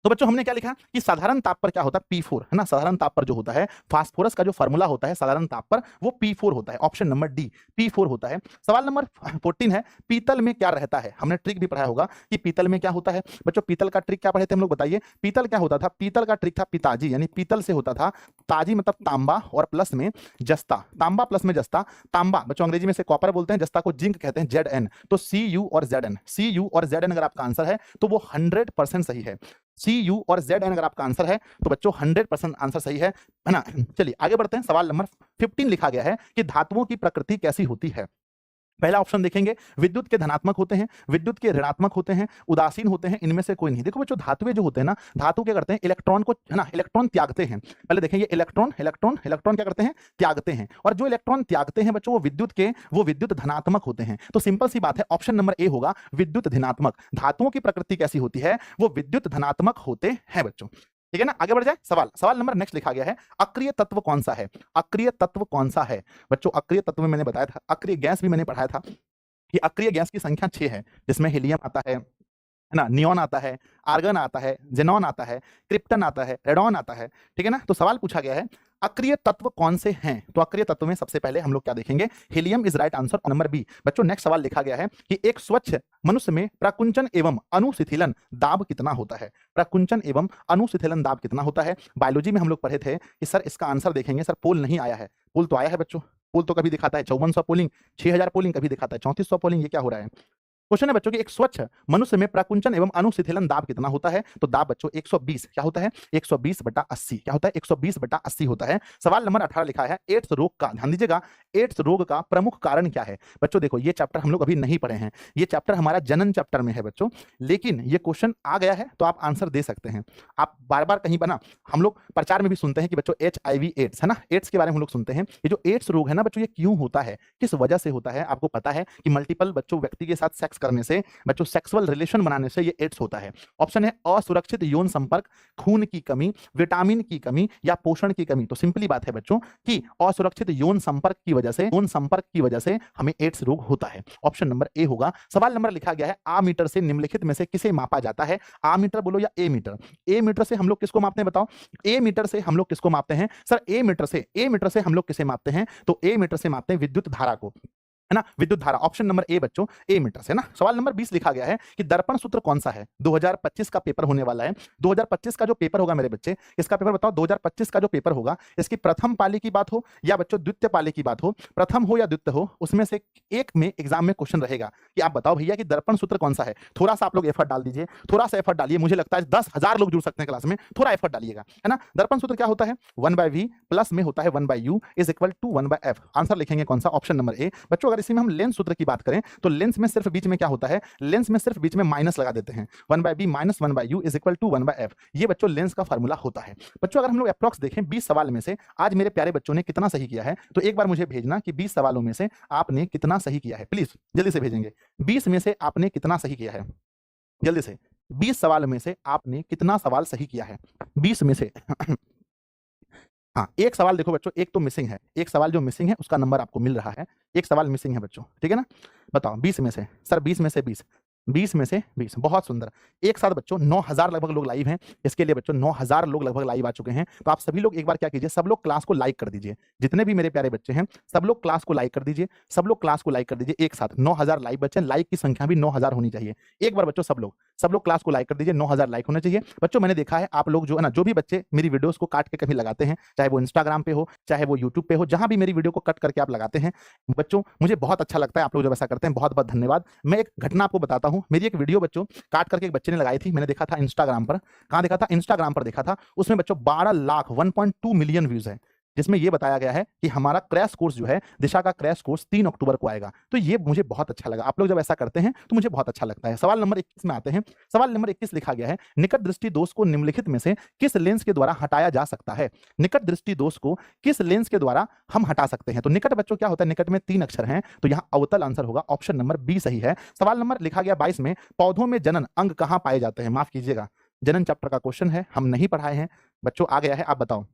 तो बच्चों हमने क्या लिखा कि साधारण ताप पर क्या होता है P4, है ना, साधारण ताप पर जो होता है फास्फोरस का जो फार्मूला होता है साधारण ताप पर वो P4 होता है, ऑप्शन नंबर डी P4 होता है। सवाल नंबर 14 है, पीतल में क्या रहता है। हमने ट्रिक भी पढ़ाया होगा कि पीतल में क्या होता है बच्चों, पीतल का ट्रिक क्या पढ़े थे हम लोग बताइए। पीतल क्या होता था, पीतल का ट्रिक था पिताजी, यानी पीतल से होता था ताजी मतलब तांबा और प्लस में जस्ता, तांबा प्लस में जस्ता, तांबा बच्चों अंग्रेजी में से कॉपर बोलते हैं, जस्ता को जिंक कहते हैं, Zn, तो Cu और Zn अगर आपका आंसर है तो वो 100% सही है। Cu और Zn अगर आपका आंसर है तो बच्चों 100% आंसर सही है ना। चलिए आगे बढ़ते हैं। सवाल नंबर 15 लिखा गया है कि धातुओं की प्रकृति कैसी होती है। पहला ऑप्शन देखेंगे, विद्युत के धनात्मक होते हैं, विद्युत के ऋणात्मक होते हैं, उदासीन होते हैं, इनमें से कोई नहीं। देखो बच्चों धातुएं जो होते हैं ना, धातु क्या करते हैं, इलेक्ट्रॉन को, है ना, इलेक्ट्रॉन त्यागते हैं। पहले देखें ये इलेक्ट्रॉन क्या करते हैं, त्यागते हैं, और जो इलेक्ट्रॉन त्यागते हैं बच्चों वो विद्युत धनात्मक होते हैं। तो सिंपल सी बात है, ऑप्शन नंबर ए होगा विद्युत धनात्मक। धातुओं की प्रकृति कैसी होती है, वो विद्युत धनात्मक होते हैं बच्चों, ठीक है ना। आगे बढ़ जाए, सवाल नंबर नेक्स्ट लिखा गया है, अक्रिय तत्व कौन सा है। अक्रिय तत्व कौन सा है बच्चों, अक्रिय तत्व में मैंने बताया था, अक्रिय गैस भी मैंने पढ़ाया था कि अक्रिय गैस की संख्या 6 है, जिसमें हीलियम आता है ना, नियॉन आता है, आर्गन आता है, जेनॉन आता है, क्रिप्टन आता है, रेडॉन आता है, ठीक है ना। तो सवाल पूछा गया है अक्रिय तत्व कौन से हैं, तो अक्रिय तत्व में सबसे पहले हम लोग क्या देखेंगे, helium is right answer, number B. बच्चों नेक्स्ट सवाल लिखा गया है कि एक स्वच्छ मनुष्य में प्रकुंचन एवं अनुशिथिलन दाब कितना होता है। प्रकुंचन एवं अनुशिथिलन दाब कितना होता है। बायोलॉजी में हम लोग पढ़े थे कि सर इसका आंसर देखेंगे, सर पोल नहीं आया है, पोल तो आया है बच्चों, पोल तो कभी दिखाता है 5400 पोलिंग, 6000 पोलिंग, कभी दिखाता है 3400 पोलिंग, ये क्या हो रहा है। क्वेश्चन है बच्चों कि एक स्वच्छ मनुष्य में प्रकुंचन एवं अनुशिथिलन दाब कितना होता है? तो दाब बच्चों 120 क्या होता है? 120/80 क्या होता है? 120/80 होता है। सवाल नंबर 18 लिखा है एड्स रोग का, ध्यान दीजिएगा, एड्स रोग का प्रमुख कारण क्या है? बच्चों देखो ये चैप्टर हम लोग अभी नहीं पढ़े हैं, ये चैप्टर हमारा जनन चैप्टर में है बच्चों, लेकिन ये क्वेश्चन आ गया है तो आप आंसर दे सकते हैं। आप बार-बार कहीं बना, हम लोग प्रचार में भी सुनते हैं कि बच्चों एचआईवी एड्स है ना, एड्स के बारे में हम लोग सुनते हैं। ये जो एड्स रोग है ना बच्चों, ये क्यों होता है, किस वजह से होता है? आपको पता है कि मल्टीपल बच्चों व्यक्ति के साथ सेक्स करने से, बच्चों सेक्सुअल रिलेशन बनाने से ये एड्स होता है। ऑप्शन है असुरक्षित यौन संपर्क, खून की कमी, विटामिन की कमी या पोषण की कमी। तो सिंपली बात है बच्चों कि असुरक्षित यौन संपर्क की वजह से हमें एड्स रोग होता है। ऑप्शन नंबर ए होगा। सवाल नंबर लिखा गया है आ मीटर से निम्नलिखित में से किसे मापा जाता है? आ मीटर बोलो या ए मीटर? ए मीटर से हम लोग किसको मापते हैं बताओ? ए मीटर से हम लोग किसको मापते हैं सर? ए मीटर से हम लोग किसे मापते हैं? तो ए मीटर से मापते हैं विद्युत धारा को, है ना, विद्युत धारा। ऑप्शन नंबर ए बच्चों, ए मीटर से ना। सवाल नंबर 20 लिखा गया है कि दर्पण सूत्र कौन सा है? 2025 का पेपर होने वाला है। 2025 का जो पेपर होगा मेरे बच्चे, इसका पेपर बताओ, 2025 का जो पेपर होगा, इसकी प्रथम पाली की बात हो या बच्चों द्वितीय पाली की बात हो, प्रथम हो या द्वितीय हो, उसमें से एक में एग्जाम में क्वेश्चन रहेगा कि आप बताओ भैया कि दर्पण सूत्र कौन सा है। थोड़ा सा आप लोग एफर्ट डाल दीजिए, थोड़ा सा एफर्ट डालिए, मुझे लगता है 10,000 लोग जुड़ सकते हैं क्लास में, थोड़ा एफर्ट डालिएगा, है ना। दर्पण सूत्र क्या होता है? 1/v प्लस में होता है 1/u is equal to 1/f। Answer लिखेंगे कौन सा? ऑप्शन नंबर ए। बच्चों अगर इसी में हम लेंस सूत्र की बात करें तो लेंस में सिर्फ बीच में क्या होता है? लेंस में सिर्फ बीच में माइनस लगा देते हैं, 1/b minus 1/u is equal to 1/f। ये बच्चों लेंस का फार्मूला होता है। बच्चों अगर हम लोग अप्रॉक्स देखें 20 सवाल में से आज मेरे प्यारे बच्चों ने कितना सही किया है, तो एक बार मुझे भेजना कि 20 सवालों में से आपने कितना सही किया है। प्लीज जल्दी से भेजेंगे, 20 में से आपने कितना सही किया है, जल्दी से। 20 सवाल में से आपने कितना सवाल सही किया है? 20 में से हाँ, एक सवाल देखो बच्चों, एक तो मिसिंग है, एक सवाल जो मिसिंग है उसका नंबर आपको मिल रहा है, एक सवाल मिसिंग है बच्चों, ठीक है ना। बताओ 20 में से सर, 20 में से 20, 20 में से 20, बहुत सुंदर। एक साथ बच्चों 9,000 लगभग लोग लाइव हैं, इसके लिए बच्चों 9,000 लोग लगभग लाइव आ चुके हैं। तो आप सभी लोग एक बार क्या कीजिए, सब लोग क्लास को लाइक कर दीजिए, जितने भी मेरे प्यारे बच्चे हैं सब लोग क्लास को लाइक कर दीजिए, सब लोग क्लास को लाइक कर दीजिए एक साथ। 9,000 लाइव बच्चे, लाइक की संख्या भी 9,000 होनी चाहिए। एक बार बच्चों सब लोग क्लास को लाइक कर दीजिए, 9,000 लाइक होने चाहिए। बच्चों मैंने देखा है आप लोग जो है ना, जो भी बच्चे मेरी वीडियोस को काट के कभी लगाते हैं, चाहे वो इंस्टाग्राम पे हो, चाहे वो यूट्यूब पे हो, जहां भी मेरी वीडियो को कट करके आप लगाते हैं बच्चों, मुझे बहुत अच्छा लगता है आप लोग जब ऐसा करते हैं, बहुत बहुत धन्यवाद। मैं एक घटना आपको बताता हूं, मेरी एक वीडियो बच्चों काट करके एक बच्चे ने लगाई थी, मैंने देखा था इंस्टाग्राम पर। कहां देखा था? इंस्टाग्राम पर देखा था। उसमें बच्चों 12 लाख 1.2 मिलियन व्यूज है, जिसमें यह बताया गया है कि हमारा क्रैश कोर्स जो है, दिशा का क्रैश कोर्स 3 अक्टूबर को आएगा। तो ये मुझे बहुत अच्छा लगा, आप लोग जब ऐसा करते हैं तो मुझे बहुत अच्छा लगता है। सवाल नंबर 21 में आते हैं। सवाल नंबर 21 लिखा गया है निकट दृष्टि दोष को निम्नलिखित में से किस लेंस के द्वारा हटाया जा सकता है? निकट दृष्टि दोष को किस लेंस के द्वारा हम हटा सकते हैं? तो निकट बच्चों क्या होता है? निकट में 3 अक्षर हैं, तो यहां अवतल आंसर होगा, ऑप्शन नंबर बी सही है। सवाल नंबर लिखा गया 22 में पौधों में जनन अंग कहां पाए जाते हैं? माफ कीजिएगा, जनन चैप्टर का क्वेश्चन है, हम नहीं पढ़ाए हैं बच्चों, आ गया है। आप बताओ,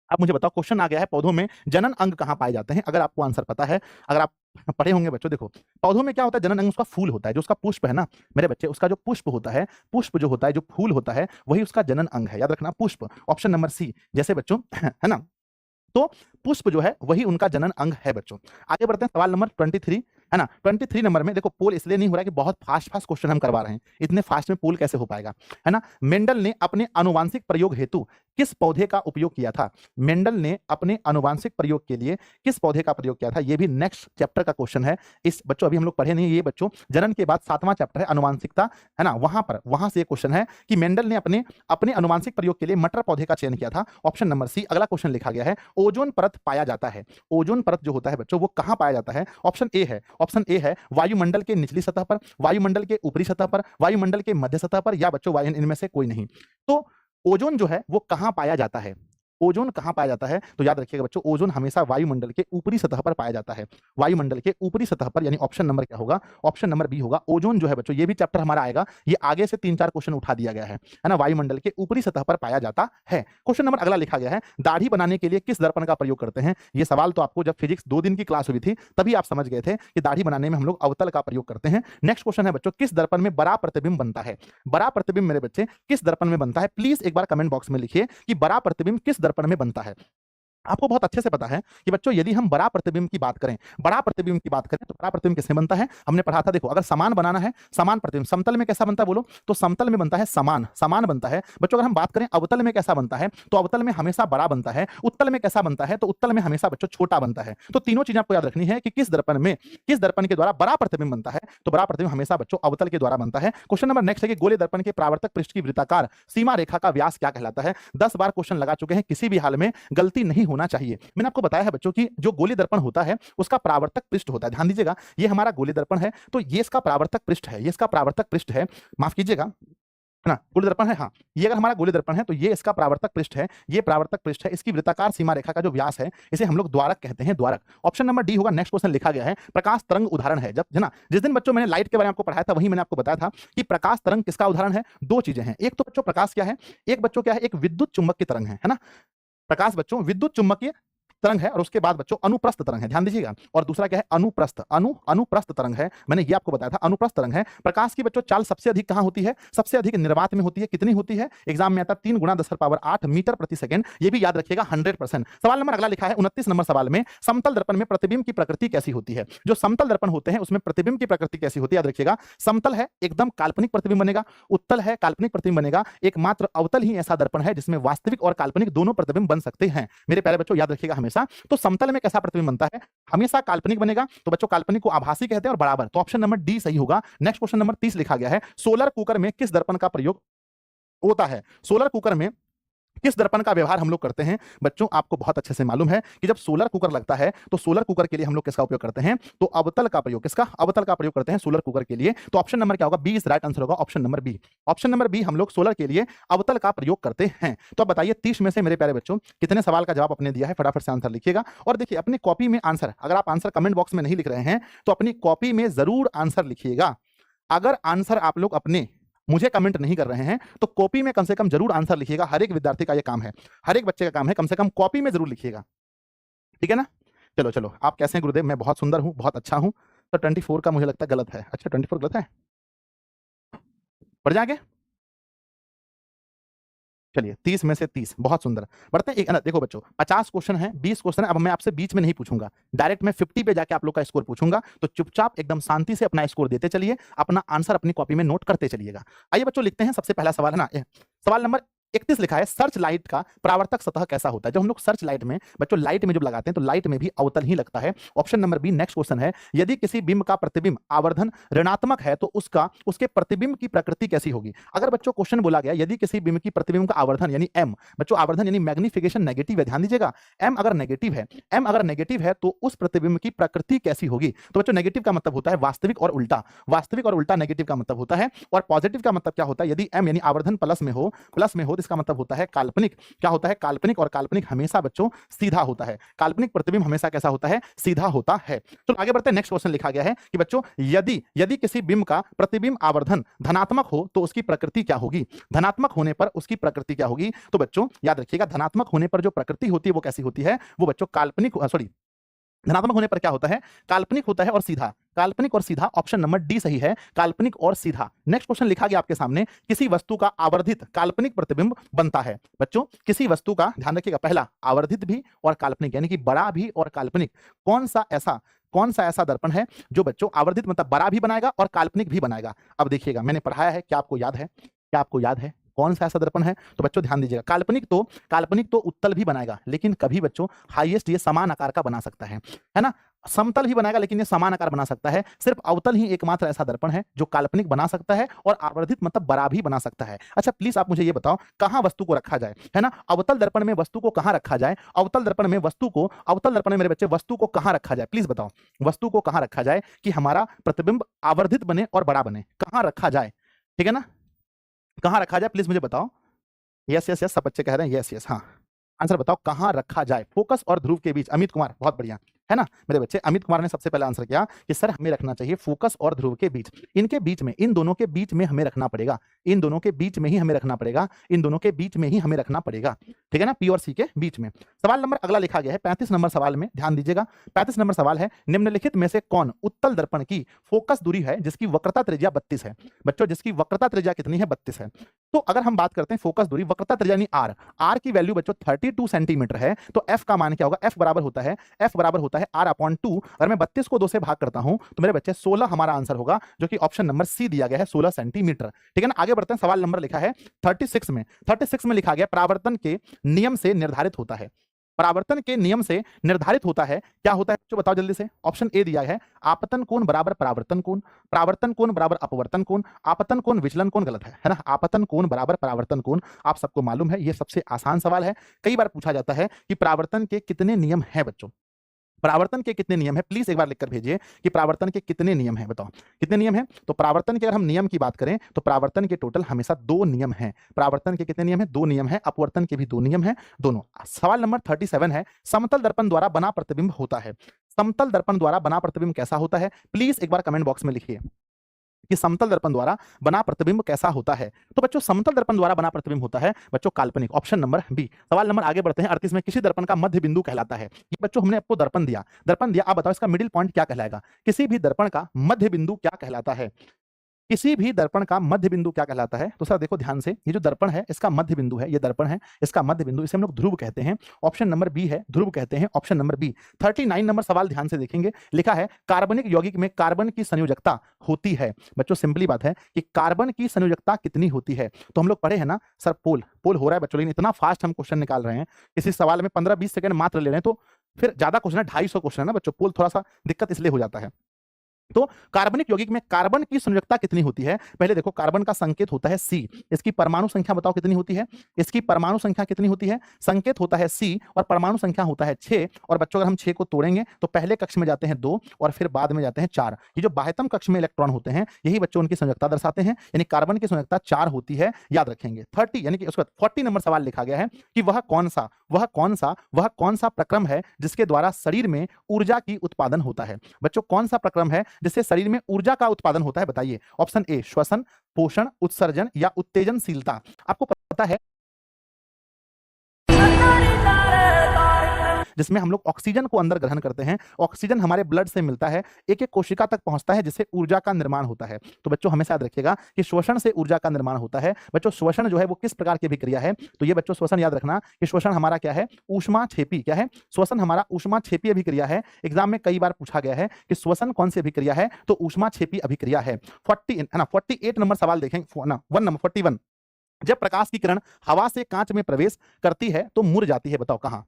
आप मुझे बताओ, क्वेश्चन आ गया है पौधों में जनन अंग कहां पाए जाते हैं? अगर आपको आंसर पता है, अगर आप पढ़े होंगे बच्चों, देखो पौधों में क्या होता है? जनन अंग उसका फूल होता है, जो उसका पुष्प है ना मेरे बच्चे, उसका जो पुष्प होता है, पुष्प जो होता है, जो फूल होता है, वही उसका जनन अंग है, याद रखना, पुष्प। ऑप्शन नंबर सी जैसे बच्चों है ना, तो पुष्प जो है वही उनका जनन अंग है बच्चों। आगे बढ़ते हैं, सवाल नंबर 23 है ना। 23 नंबर में देखो, पोल इसलिए नहीं हो रहा है कि बहुत फास्ट क्वेश्चन हम करवा रहे हैं, इतने फास्ट में पोल कैसे हो पाएगा, है ना। मेंडल ने अपने आनुवांशिक प्रयोग हेतु किस पौधे का उपयोग किया था? मेंडल ने अपने आनुवांशिक प्रयोग के लिए किस पौधे का प्रयोग किया था? ये भी नेक्स्ट चैप्टर का क्वेश्चन है। इस बच्चों अभी हम लोग पढ़े नहीं, ये बच्चों जनन के बाद 7वां चैप्टर है अनुवांशिकता, है ना, वहां से ये क्वेश्चन है कि मेंडल ने अपने अनुवांशिक प्रयोग के लिए मटर पौधे का चयन किया था। Option number C. अगला क्वेश्चन लिखा गया है ओजोन परत पाया जाता है, ओजोन परत जो होता है बच्चों वो कहां पाया जाता है? ऑप्शन ए है वायुमंडल के निचली सतह पर, वायुमंडल के ऊपरी सतह पर, वायुमंडल के मध्य सतह पर, या बच्चों इनमें से कोई नहीं। तो ओजोन जो है वो कहां पाया जाता है? ओजोन कहां पाया जाता है? तो याद रखिएगा बच्चों, ओजोन हमेशा वायुमंडल के ऊपरी सतह पर पाया जाता है, वायुमंडल के ऊपरी सतह पर, यानी ऑप्शन नंबर क्या होगा? ऑप्शन नंबर बी होगा। ओजोन जो है बच्चों, ये भी चैप्टर हमारा आएगा, ये आगे से 3-4 क्वेश्चन उठा दिया गया है ना, वायुमंडल के ऊपरी सतह पर पाया जाता है। क्वेश्चन नंबर अगला लिखा गया है दाढ़ी बनाने के लिए किस दर्पण का प्रयोग करते हैं? ये सवाल तो आपको जब फिजिक्स 2 दिन की क्लास हुई थी तभी आप समझ गए थे कि दाढ़ी बनाने में हम लोग अवतल का प्रयोग करते हैं। नेक्स्ट क्वेश्चन है बच्चों, किस दर्पण में बड़ा प्रतिबिंब बनता है? बड़ा प्रतिबिंब मेरे बच्चे किस दर्पण में बनता है? प्लीज एक बार कमेंट बॉक्स में लिखिए कि बड़ा प्रतिबिंब किस दर्पण में बनता है। आपको बहुत अच्छे से पता है कि बच्चों यदि हम बड़ा प्रतिबिंब की बात करें, तो बड़ा प्रतिबिंब किससे बनता है? हमने पढ़ा था, देखो अगर समान बनाना है, समान प्रतिबिंब समतल में कैसा बनता है बोलो? तो समतल में बनता है समान, समान बनता है। बच्चों अगर हम बात करें अवतल में कैसा बनता है, तो अवतल में हमेशा बड़ा बनता है। उत्तल में कैसा बनता है? तो उत्तल में हमेशा बच्चों छोटा बनता है। तो तीनों चीजें आपको याद रखनी है कि किस दर्पण के द्वारा बड़ा प्रतिबिंब बनता है। तो बड़ा प्रतिबिंब हमेशा बच्चों अवतल के द्वारा बनता है। क्वेश्चन नंबर नेक्स्ट है कि गोले दर्पण के परावर्तक पृष्ठ की वृत्ताकार सीमा रेखा का व्यास क्या कहलाता है? 10 बार क्वेश्चन लगा चुके हैं, किसी भी हाल में गलती नहीं होना चाहिए। मैंने आपको बताया है बच्चों की जो गोली दर्पण होता है उसका परावर्तक पृष्ठ होता है। ध्यान दीजिएगा, ये हमारा गोली दर्पण है, तो ये इसका परावर्तक पृष्ठ है, ये इसका परावर्तक पृष्ठ है, माफ कीजिएगा, है ना, गोली दर्पण है, हाँ, ये अगर हमारा गोली दर्पण है तो ये इसका परावर्तक पृष्ठ है, ये परावर्तक पृष्ठ है। इसकी वृत्ताकार सीमा रेखा का जो व्यास है इसे हम लोग द्वारक कहते हैं, द्वारक। ऑप्शन नंबर डी होगा। नेक्स्ट क्वेश्चन लिखा गया है प्रकाश तरंग उदाहरण है। जब, है ना, जिस दिन बच्चों मैंने लाइट के बारे में आपको पढ़ाया था वही मैंने आपको बताया था कि प्रकाश तरंग किसका उदाहरण है? दो चीजें हैं, एक तो बच्चों प्रकाश क्या है, एक बच्चों क्या है, एक विद्युत चुंबक की तरंग है ना। प्रकाश बच्चों विद्युत चुंबकीय तरंग है और उसके बाद बच्चों अनुप्रस्थ तरंग है, ध्यान दीजिएगा। और दूसरा क्या है? अनुप्रस्थ, अनुप्रस्थ तरंग है, मैंने ये आपको बताया था, अनुप्रस्थ तरंग है। प्रकाश की बच्चों चाल सबसे अधिक कहां होती है? सबसे अधिक निर्वात में होती है। कितनी होती है? एग्जाम में आता 3 × 10⁸ मीटर प्रति सेकंड। ये भी याद रखिएगा 100%। सवाल नंबर अगला लिखा है 29 नंबर सवाल में, समतल दर्पण में प्रतिबिंब की प्रकृति कैसी होती है? जो समतल दर्पण होते हैं उसमें प्रतिबिंब की प्रकृति कैसी होती है? याद रखिएगा, समतल है एकदम काल्पनिक प्रतिबिंब बनेगा, उत्तल है काल्पनिक प्रतिबिंब बनेगा, एकमात्र अवतल ही ऐसा दर्पण है जिसमें वास्तविक और काल्पनिक दोनों प्रतिबिंब बन सकते हैं। मेरे प्यारे बच्चों याद रखिएगा हमेशा, तो समतल में कैसा प्रतिबिंब बनता है? हमेशा काल्पनिक बनेगा। तो बच्चों काल्पनिक को आभासी कहते हैं और बराबर, तो ऑप्शन नंबर डी सही होगा। नेक्स्ट क्वेश्चन नंबर 30 लिखा गया है, सोलर कुकर में किस दर्पण का प्रयोग होता है? सोलर कुकर में किस दर्पण का व्यवहार हम लोग करते हैं? बच्चों आपको बहुत अच्छे से मालूम है कि जब सोलर कुकर लगता है तो सोलर कुकर के लिए हम लोग किसका उपयोग करते हैं? तो अवतल का प्रयोग, किसका? अवतल का प्रयोग करते हैं सोलर कुकर के लिए। तो ऑप्शन नंबर क्या होगा? बी इज राइट आंसर होगा, option number B. Option number B, हम लोग सोलर के लिए अवतल का प्रयोग करते हैं। तो अब बताइए 30 में से मेरे प्यारे बच्चों कितने सवाल का जवाब आपने दिया है? फटाफट से आंसर लिखिएगा। और देखिए अपनी कॉपी में आंसर, अगर आप आंसर कमेंट बॉक्स में नहीं लिख रहे हैं तो अपनी कॉपी में जरूर आंसर लिखिएगा। अगर आंसर आप लोग अपने मुझे कमेंट नहीं कर रहे हैं तो कॉपी में कम से कम जरूर आंसर लिखिएगा। हर एक विद्यार्थी का ये काम है, हर एक बच्चे का काम है, कम से कम कॉपी में जरूर लिखिएगा, ठीक है ना। चलो चलो, आप कैसे हैं गुरुदेव? मैं बहुत सुंदर हूं, बहुत अच्छा हूं। तो 24 का मुझे लगता है गलत है। अच्छा 24 गलत है, बढ़ जाएंगे। चलिए 30 में से 30, बहुत सुंदर। बढ़ते हैं, एक ना देखो बच्चों 50 क्वेश्चन है, 20 क्वेश्चन है। अब मैं आपसे बीच में नहीं पूछूंगा, डायरेक्ट मैं 50 पे जाके आप लोग का स्कोर पूछूंगा। तो चुपचाप एकदम शांति से अपना स्कोर देते चलिए, अपना आंसर अपनी कॉपी में नोट करते चलिएगा। आइए बच्चों लिखते हैं, सबसे पहला सवाल है ना, सवाल नंबर 31 लिखा है, सर्च लाइट का परावर्तक सतह कैसा होता है? जब हम लोग सर्च लाइट में बच्चों लाइट में जब लगाते हैं तो लाइट में भी अवतल ही लगता है। Option number B. Next question है, यदि किसी बिंब का प्रतिबिंब आवर्धन ऋणात्मक है तो उसके प्रतिबिंब की प्रकृति कैसी होगी? अगर बच्चों क्वेश्चन बोला गया यदि किसी बिंब की प्रतिबिंब का आवर्धन यानी एम, बच्चों आवर्धन यानी मैग्निफिकेशन नेगेटिव है, ध्यान दीजिएगा। एम अगर नेगेटिव है तो उस प्रतिबिंब की प्रकृति कैसी होगी? तो बच्चों नेगेटिव का मतलब होता है वास्तविक और उल्टा, वास्तविक और उल्टा नेगेटिव का मतलब होता है। और पॉजिटिव का मतलब क्या होता है? यदि एम यानी आवर्धन प्लस में हो तो इसका मतलब होता है काल्पनिक। क्या होता है? काल्पनिक। और काल्पनिक हमेशा बच्चों सीधा होता है, काल्पनिक प्रतिबिंब हमेशा कैसा होता है? सीधा होता है। तो आगे बढ़ते हैं, नेक्स्ट क्वेश्चन लिखा गया है कि बच्चों यदि किसी बिंब का प्रतिबिंब आवर्धन धनात्मक हो तो उसकी प्रकृति क्या होगी? धनात्मक होने पर उसकी प्रकृति क्या होगी? तो बच्चों याद रखिएगा, धनात्मक होने पर जो प्रकृति होती है वो कैसी होती है? वो बच्चों काल्पनिक, सॉरी, धनात्मक होने पर क्या होता है? काल्पनिक होता है और सीधा, काल्पनिक और सीधा। ऑप्शन नंबर डी सही है, काल्पनिक और सीधा। नेक्स्ट क्वेश्चन लिखा गया आपके सामने, किसी वस्तु का आवर्धित काल्पनिक प्रतिबिंब बनता है। बच्चों किसी वस्तु का, ध्यान रखिएगा, पहला आवर्धित भी और काल्पनिक यानी कि बड़ा भी और काल्पनिक। कौन सा ऐसा दर्पण है जो बच्चों आवर्धित मतलब बड़ा भी बनाएगा और काल्पनिक भी बनाएगा? अब देखिएगा मैंने पढ़ाया है, क्या आपको याद है? क्या आपको याद है कौन सा ऐसा दर्पण है? तो बच्चों ध्यान दीजिएगा, काल्पनिक तो उत्तल भी बनाएगा, लेकिन कभी बच्चों हाईएस्ट ये समान आकार का बना सकता है ना। समतल ही बनाएगा लेकिन ये समान आकार बना सकता है। सिर्फ अवतल ही एकमात्र ऐसा दर्पण है जो काल्पनिक बना सकता है और आवर्धित मतलब बड़ा भी बना सकता है। अच्छा प्लीज आप मुझे ये बताओ कहां वस्तु को रखा जाए, है ना। अवतल दर्पण में वस्तु को कहां रखा जाए? अवतल दर्पण में मेरे बच्चे वस्तु को कहां रखा जाए? प्लीज बताओ वस्तु को कहां रखा जाए कि हमारा प्रतिबिंब आवर्धित बने और बड़ा बने? कहां रखा जाए? ठीक है ना, कहां रखा जाए प्लीज मुझे बताओ। यस यस यस, सब बच्चे कह रहे हैं यस यस, हाँ आंसर बताओ कहां रखा जाए? फोकस और ध्रुव के बीच। अमित कुमार बहुत बढ़िया, है ना मेरे बच्चे। अमित कुमार ने सबसे पहले आंसर किया कि सर हमें रखना चाहिए फोकस और ध्रुव के बीच। इनके बीच में, इन दोनों के बीच में हमें रखना पड़ेगा, इन दोनों के बीच में ही हमें रखना पड़ेगा, इन दोनों के बीच में ही हमें रखना पड़ेगा। ठीक है ना, पी और सी के बीच में। सवाल नंबर अगला लिखा गया है 35 नंबर सवाल में, ध्यान दीजिएगा। 35 नंबर सवाल है, निम्नलिखित में से कौन उत्तल दर्पण की फोकस दूरी है जिसकी वक्रता त्रिज्या 32 है। बच्चों जिसकी वक्रता त्रिज्या कितनी है, 32 है। तो अगर हम बात करते हैं फोकस दूरी, वक्रता त्रिज्या यानी आर, आर की वैल्यू बच्चों 32 सेंटीमीटर है, तो एफ का मान क्या होगा, एफ बराबर होता है आर अपॉन 2। अगर मैं 32 को 2 से भाग करता हूं तो मेरे बच्चे 16 हमारा आंसर होगा, जो कि ऑप्शन नंबर सी दिया गया है, 16 सेंटीमीटर। ठीक है ना, आगे बढ़ते हैं। सवाल नंबर लिखा है 36 में लिखा गया परावर्तन के नियम से निर्धारित होता है। परावर्तन के नियम से निर्धारित होता है, क्या होता है जो बताओ जल्दी से। ऑप्शन ए दिया है आपतन कोण बराबर परावर्तन कोण, परावर्तन कोण बराबर अपवर्तन कोण, आपतन कोण विचलन कोण, गलत है ना, आपतन कोण बराबर परावर्तन कोण। आप सबको मालूम है ये सबसे आसान सवाल है, कई बार पूछा जाता है कि परावर्तन के कितने नियम हैं बच्चों, परावर्तन के कितने नियम है, प्लीज एक बार लिखकर भेजिए कि परावर्तन के कितने नियम हैं, बताओ कितने नियम हैं। तो परावर्तन के अगर हम नियम की बात करें तो परावर्तन के टोटल हमेशा 2 नियम हैं। परावर्तन के कितने नियम हैं, 2 नियम हैं। अपवर्तन के भी 2 नियम हैं, दोनों। सवाल नंबर 37 है, समतल दर्पण द्वारा बना प्रतिबिंब होता है। समतल दर्पण द्वारा बना प्रतिबिंब कैसा होता है, प्लीज एक बार कमेंट बॉक्स में लिखिए कि समतल दर्पण द्वारा बना प्रतिबिंब कैसा होता है। तो बच्चों समतल दर्पण द्वारा बना प्रतिबिंब होता है बच्चों काल्पनिक, ऑप्शन नंबर बी। सवाल नंबर आगे बढ़ते हैं 38 में, किसी दर्पण का मध्य बिंदु कहलाता है। ये बच्चों हमने आपको दर्पण दिया, आप बताओ इसका मिडिल पॉइंट क्या कहलाएगा। किसी भी दर्पण का मध्य बिंदु क्या कहलाता है, किसी भी दर्पण का मध्य बिंदु क्या कहलाता है। तो सर देखो ध्यान से, ये जो दर्पण है इसका मध्य बिंदु है, ये दर्पण है इसका मध्य बिंदु, इसे हम लोग ध्रुव कहते हैं, ऑप्शन नंबर बी है, ध्रुव कहते हैं, ऑप्शन नंबर बी। 39 नंबर सवाल ध्यान से देखेंगे, लिखा है कार्बनिक यौगिक में कार्बन की संयोजकता होती है। बच्चों सिंपली बात है कि कार्बन की संयोजकता कितनी होती है, तो हम लोग पढ़े हैं ना सर, पोल पोल हो रहा है बच्चों, लेकिन इतना फास्ट हम क्वेश्चन निकाल रहे हैं, किसी सवाल में 15-20 सेकंड मात्र ले रहे हैं, तो फिर ज्यादा क्वेश्चन है, 250 क्वेश्चन है ना बच्चों, पोल थोड़ा सा दिक्कत इसलिए हो जाता है। तो कार्बनिक यौगिक में कार्बन की संयोजकता कितनी होती है, पहले देखो कार्बन का संकेत होता है सी, इसकी परमाणु संख्या बताओ कितनी होती है, इसकी परमाणु संख्या कितनी होती है, संकेत होता है सी और परमाणु संख्या होता है 6। और बच्चों अगर हम 6 को तोड़ेंगे तो पहले कक्ष में जाते हैं 2 और फिर बाद में जाते हैं 4। ये जो बाह्यतम कक्ष में इलेक्ट्रॉन होते हैं यही बच्चों उनकी संयोजकता दर्शाते हैं, यानी कार्बन की संयोजकता 4 होती है, याद रखेंगे। 30 यानी कि उसके बाद 40 नंबर सवाल लिखा गया है कि वह कौन सा प्रक्रम है जिसके द्वारा शरीर में ऊर्जा की उत्पादन होता है। बच्चों कौन सा प्रक्रम है जिससे शरीर में ऊर्जा का उत्पादन होता है, बताइए। ऑप्शन ए श्वसन, पोषण, उत्सर्जन या उत्तेजनशीलता। आपको पता है जिसमें हम लोग ऑक्सीजन को अंदर ग्रहण करते हैं, ऑक्सीजन हमारे ब्लड से मिलता है, एक एक कोशिका तक पहुंचता है जिससे ऊर्जा का निर्माण होता है। तो बच्चों हमेशा याद रखिएगा कि श्वसन से ऊर्जा का निर्माण होता है। बच्चों श्वसन जो है वो किस प्रकार की अभिक्रिया है, तो ये बच्चों श्वसन याद रखना कि श्वसन हमारा क्या है, ऊष्माक्षेपी। क्या है, श्वसन हमारा ऊष्माक्षेपी अभिक्रिया है। एग्जाम में कई बार पूछा गया है कि श्वसन कौन सी अभिक्रिया है, तो ऊष्माक्षेपी अभिक्रिया है। 48 नंबर सवाल देखेंगे ना, 1 नंबर 41, जब प्रकाश की किरण हवा से कांच में प्रवेश करती है तो मुड़ जाती है, बताओ कहां।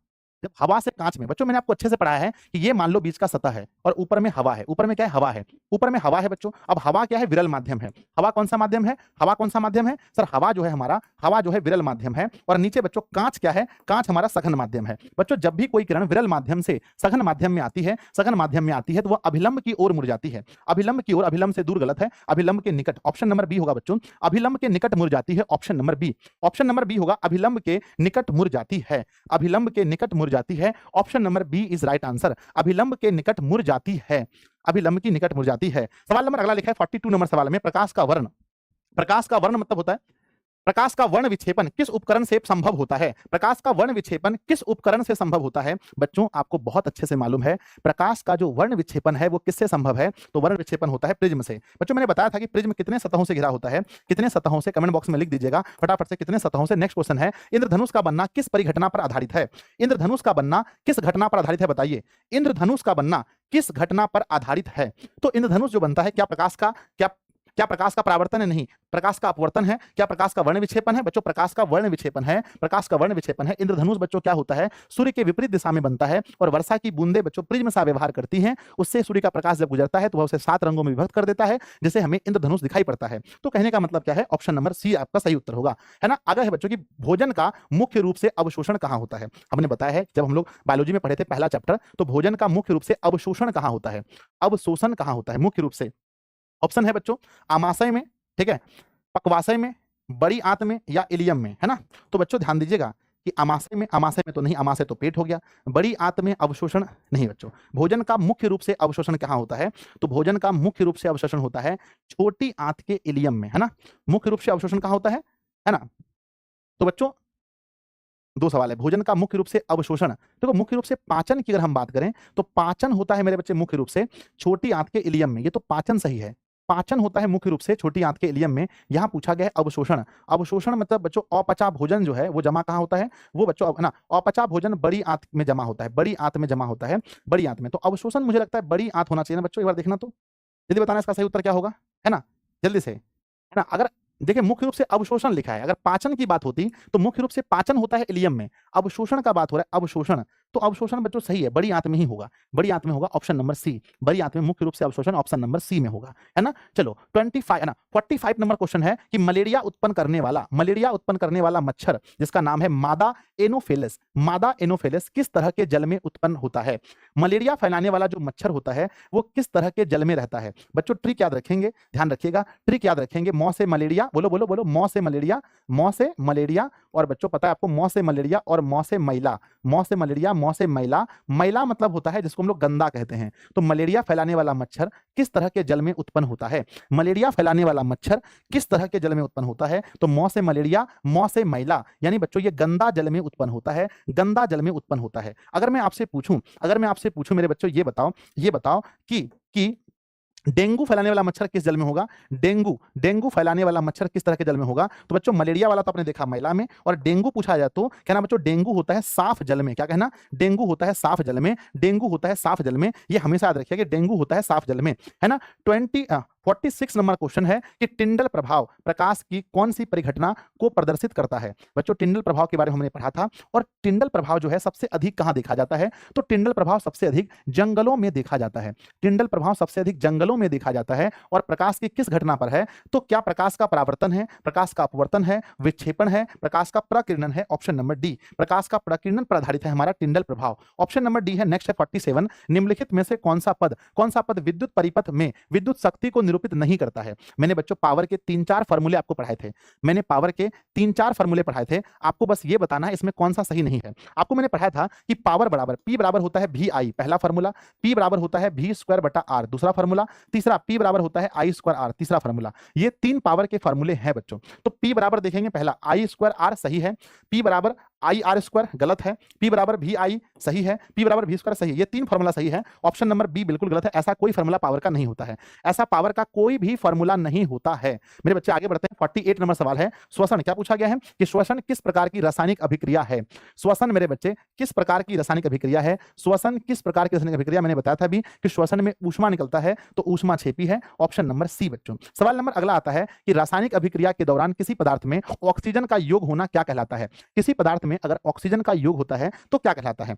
जब हवा से कांच में, बच्चों मैंने आपको अच्छे से पढ़ाया है कि ये मान लो बीच का सतह है और ऊपर में हवा है, ऊपर में क्या है, हवा है, ऊपर में हवा है बच्चों। अब हवा क्या है, विरल माध्यम है। हवा कौन सा माध्यम है, हवा कौन सा माध्यम है सर, हवा जो है हमारा, हवा जो है विरल माध्यम है। और नीचे बच्चों कांच क्या है, कांच हमारा सघन माध्यम है। बच्चों जब भी कोई किरण विरल माध्यम से सघन माध्यम में आती है, सघन माध्यम में आती है तो वह अभिलंब की ओर मुड़ जाती है, अभिलंब की ओर, अभिलंब से दूर गलत है, अभिलंब के निकट, ऑप्शन नंबर बी होगा बच्चों, अभिलंब के निकट मुड़ जाती है, option number B, option number B होगा, अभिलंब के निकट मुड़ जाती है, अभिलंब के निकट मुड़ जाती है, option number B is right answer, अभिलंब के निकट मुड़ जाती है, अभिलंब की निकट मुड़ जाती है। सवाल नंबर अगला लिखा है 42 नंबर सवाल में, प्रकाश का वर्ण मतलब होता है, प्रकाश का वर्ण विक्षेपन किस उपकरण से संभव होता है, प्रकाश का वर्ण विक्षेपन किस उपकरण से संभव होता है। बच्चों आपको बहुत अच्छे से मालूम है प्रकाश का जो वर्ण विक्षेपन है वो किससे संभव है, तो वर्ण विक्षेपन होता है प्रिज्म से। बच्चों मैंने बताया था कि प्रिज्म कितने सतहों से घिरा होता है, कितने सतहों से, कमेंट बॉक्स में लिख दीजिएगा फटाफट से, कितने सतहों से। नेक्स्ट क्वेश्चन है, इंद्रधनुष का बनना किस परिघटना पर आधारित है, इंद्रधनुष का बनना किस घटना पर आधारित है, बताइए। इंद्रधनुष का बनना किस घटना पर आधारित है, तो इंद्रधनुष जो बनता है क्या प्रकाश का, क्या प्रकाश का परावर्तन है, नहीं, प्रकाश का अपवर्तन है। क्या प्रकाश का वर्ण विक्षेपन है, बच्चों प्रकाश का वर्ण विक्षेपन है, प्रकाश का वर्ण विक्षेपन है। इंद्रधनुष बच्चों क्या होता है, सूर्य के विपरीत दिशा में बनता है और वर्षा की बूंदें बच्चों प्रिज्म सा व्यवहार करती हैं, उससे सूर्य का प्रकाश जब गुजरता है तो वह उसे 7 रंगों में विभक्त कर देता है, जिससे हमें इंद्रधनुष दिखाई पड़ता है। तो कहने का मतलब क्या है, ऑप्शन नंबर सी आपका सही उत्तर होगा, है ना। आगे है बच्चों की भोजन का मुख्य रूप से अवशोषण कहां होता है। हमने बताया है जब हम लोग बायोलॉजी में पढ़े थे पहला चैप्टर, तो भोजन का मुख्य रूप से अवशोषण कहां होता है, अवशोषण कहां होता है मुख्य रूप से। ऑप्शन है बच्चों आमाशय में, ठीक है, पक्वाशय में, बड़ी आंत में या इलियम में, है ना। तो बच्चों ध्यान दीजिएगा कि आमाशय में तो नहीं, आमाशय तो पेट हो गया, बड़ी आंत में अवशोषण नहीं बच्चों। भोजन का मुख्य रूप से अवशोषण कहां होता है, तो भोजन का मुख्य रूप से अवशोषण होता है छोटी आंत के इलियम में, है ना। मुख्य रूप से अवशोषण कहां होता है ना। तो बच्चों 2 सवाल है। भोजन का मुख्य रूप से अवशोषण, देखो मुख्य रूप से पाचन की अगर हम बात करें तो पाचन होता है मेरे बच्चे मुख्य रूप से छोटी आंत के इलियम में, ये तो पाचन सही है। पाचन होता है मुख्य रूप से छोटी आंत के इलियम में। यहाँ पूछा गया है अवशोषण। अवशोषण मतलब बच्चों अपचा भोजन जो है वो जमा कहाँ होता है, वो बच्चों ना अपचा भोजन बड़ी आंत में जमा होता है, बड़ी आंत में जमा होता है, बड़ी आंत में। तो अवशोषण मुझे लगता है बड़ी आंत होना चाहिए ना बच्चों, एक बार देखना तो, जल्दी बताना इसका सही उत्तर क्या होगा, है ना, जल्दी से, है ना। अगर देखिए मुख्य रूप से अवशोषण लिखा है, अगर पाचन की बात होती तो मुख्य रूप से पाचन होता है इलियम में, अवशोषण का बात हो रहा है अवशोषण, तो अवशोषण बच्चों सही है, बड़ी आंत में ही होगा, बड़ी आंत में होगा, ऑप्शन नंबर सी, बड़ी आंत में मुख्य रूप से अवशोषण ऑप्शन नंबर सी में होगा, है ना। चलो 25 है ना, 45 नंबर क्वेश्चन है कि मलेरिया उत्पन्न करने वाला मच्छर जिसका नाम है मादा एनोफिलिस, मादा एनोफिलिस किस तरह के जल में उत्पन्न होता है। मलेरिया फैलाने वाला जो मच्छर होता है वो किस तरह के जल में रहता है। बच्चों ट्रिक याद रखेंगे, ध्यान रखिएगा, ट्रिक याद रखेंगे, मौ से मलेरिया, बोलो बोलो बोलो, मौ से मलेरिया, मौ से मलेरिया, और बच्चों पता है आपको मौ से मलेरिया और मौ से मैला, मौ से मलेरिया, मौ से मैला, मैला मतलब होता है जिसको हम लोग गंदा कहते हैं। तो मलेरिया फैलाने वाला मच्छर किस तरह के जल में उत्पन्न होता है, मलेरिया फैलाने वाला मच्छर किस तरह के जल में उत्पन्न होता है, तो मौ से मलेरिया, मौ से मैला, यानी बच्चों ये गंदा जल में उत्पन्न होता है, गंदा जल में उत्पन्न होता है। अगर मैं आपसे पूछूं मेरे बच्चों ये बताओ कि डेंगू फैलाने वाला मच्छर किस जल में होगा, डेंगू फैलाने वाला मच्छर किस तरह के जल में होगा। तो बच्चों मलेरिया वाला तो आपने देखा मैला में, और डेंगू पूछा जाए तो कहना बच्चों डेंगू होता है साफ जल में, क्या कहना, डेंगू होता है साफ जल में, डेंगू होता है साफ जल में, ये हमेशा याद रखिएगा, डेंगू होता है साफ जल में, है ना। 46 नंबर क्वेश्चन है कि टिंडल प्रभाव प्रकाश की कौन सी परिघटना को प्रदर्शित करता है। बच्चों टिंडल प्रभाव के बारे में हमने पढ़ा था, और टिंडल प्रभाव जो है सबसे अधिक कहां देखा जाता है, तो टिंडल प्रभाव सबसे अधिक जंगलों में देखा जाता है, टिंडल प्रभाव सबसे अधिक जंगलों में देखा जाता है। और प्रकाश की किस घटना पर है, तो क्या प्रकाश का परावर्तन है, प्रकाश का अपवर्तन है, विक्षेपण है, प्रकाश का प्रकिरणन है, ऑप्शन नंबर डी, प्रकाश का प्रकिरणन पर आधारित है हमारा टिंडल प्रभाव, ऑप्शन नंबर डी है। नेक्स्ट है 47, निम्नलिखित में से कौन सा पद विद्युत परिपथ में विद्युत शक्ति को निरूपित नहीं करता है। मैंने बच्चों पावर के 3-4 फॉर्मूले आपको पढ़ाए थे, मैंने पावर के 3-4 फॉर्मूले पढ़ाए थे, आपको बस ये बताना है इसमें कौन सा सही नहीं है। आपको मैंने पढ़ाया था कि पावर बराबर P बराबर होता है VI, पहला फॉर्मूला, P बराबर होता है V स्क्वायर बटा R, दूसरा फॉर्मूला, तीसरा P बराबर होता है I स्क्वायर R, तीसरा फॉर्मूला। ये 3 पावर के फॉर्मूले हैं बच्चों। तो P बराबर देखेंगे पहला I स्क्वायर R सही है, P बराबर आई आर स्क्वायर गलत है, P बराबर भी आई सही है, P बराबर V स्क्वायर सही है, ये 3 फॉर्मूला सही है, ऑप्शन नंबर बी बिल्कुल गलत है। ऐसा कोई फॉर्मूला पावर का नहीं होता है, ऐसा पावर का कोई भी फॉर्मूला नहीं होता है। मेरे बच्चे आगे बढ़ते हैं, 48 नंबर सवाल है, श्वसन, क्या पूछा गया है कि श्वसन किस प्रकार की रासायनिक अभिक्रिया है। श्वसन मेरे बच्चे किस प्रकार की रासायनिक अभिक्रिया है, श्वसन किस प्रकार की रासायनिक अभिक्रिया, मैंने बताया था अभी कि श्वसन में ऊष्मा निकलता है, तो ऊष्मा छेपी है, ऑप्शन नंबर सी बच्चों। सवाल नंबर अगला आता है कि रासायनिक अभिक्रिया के दौरान किसी पदार्थ में ऑक्सीजन का योग होना क्या कहलाता है। किसी पदार्थ में अगर ऑक्सीजन का योग होता है तो क्या कहलाता है।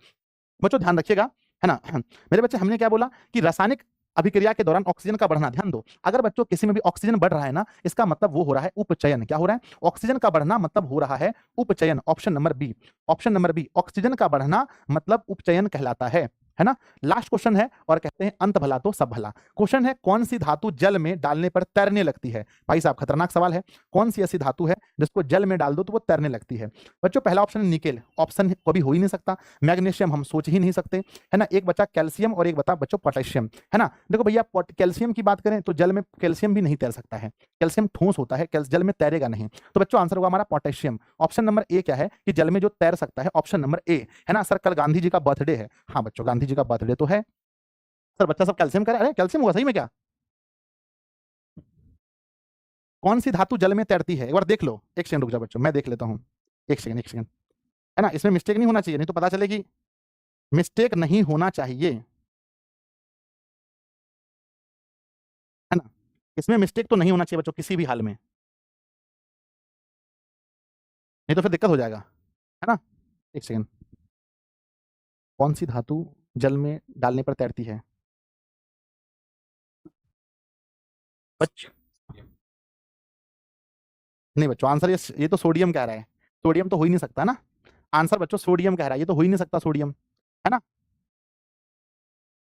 बच्चों ध्यान रखिएगा, है ना। मेरे बच्चे हमने क्या बोला कि रासायनिक अभिक्रिया के दौरान ऑक्सीजन का बढ़ना, ध्यान दो, अगर बच्चों किसी में भी ऑक्सीजन बढ़ रहा है ना, इसका मतलब वो हो रहा है उपचयन। क्या हो रहा है, ऑक्सीजन का बढ़ना मतलब हो रहा है उपचयन, option number B, option number B, oxygen का बढ़ना मतलब उपचयन कहलाता है ना। लास्ट क्वेश्चन है और कहते हैं अंत भला तो सब भला। क्वेश्चन है कौन सी धातु जल में डालने पर तैरने लगती है। भाई साहब खतरनाक सवाल है, कौन सी ऐसी धातु है जिसको जल में डाल दो तो वो तैरने लगती है। बच्चों पहला ऑप्शन है निकेल, ऑप्शन कभी हो ही नहीं सकता, मैग्नीशियम हम सोच ही नहीं सकते, है ना। एक बचा कैल्शियम और एक बता बच्चों पोटेशियम, है ना। देखो भैया कैल्शियम की बात करें तो जल में कैल्शियम भी नहीं तैर सकता है, कैल्शियम ठोस होता है, जल में तैरेगा नहीं। तो बच्चों आंसर होगा हमारा पोटेशियम। ऑप्शन नंबर ए क्या है कि जल में जो तैर सकता है, ऑप्शन नंबर ए, है ना। सर कल गांधी जी का बर्थडे है, हाँ बच्चों गांधी जी का बर्थडे तो है। सर बच्चा सब कैल्शियम कह रहा है, अरे कैल्शियम हुआ सही में क्या। कौन सी धातु जल में तैरती है, एक बार देख लो, एक सेकंड रुक जाओ बच्चों मैं देख लेता हूँ, एक सेकंड एक सेकंड, है ना। इसमें मिस्टेक नहीं होना चाहिए, नहीं तो पता चले कि मिस्टेक नहीं होना चाहिए, है ना। इसमें मिस्टेक तो नहीं होना चाहिए बच्चों किसी भी हाल में, नहीं तो फिर दिक्कत हो जाएगा, है ना। एक सेकंड, कौन सी धातु जल में डालने पर तैरती है बच्चों। नहीं बच्चों आंसर ये तो सोडियम कह रहा है, सोडियम तो हो ही नहीं सकता ना। आंसर बच्चों सोडियम कह रहा है, ये तो हो ही नहीं सकता सोडियम, है ना,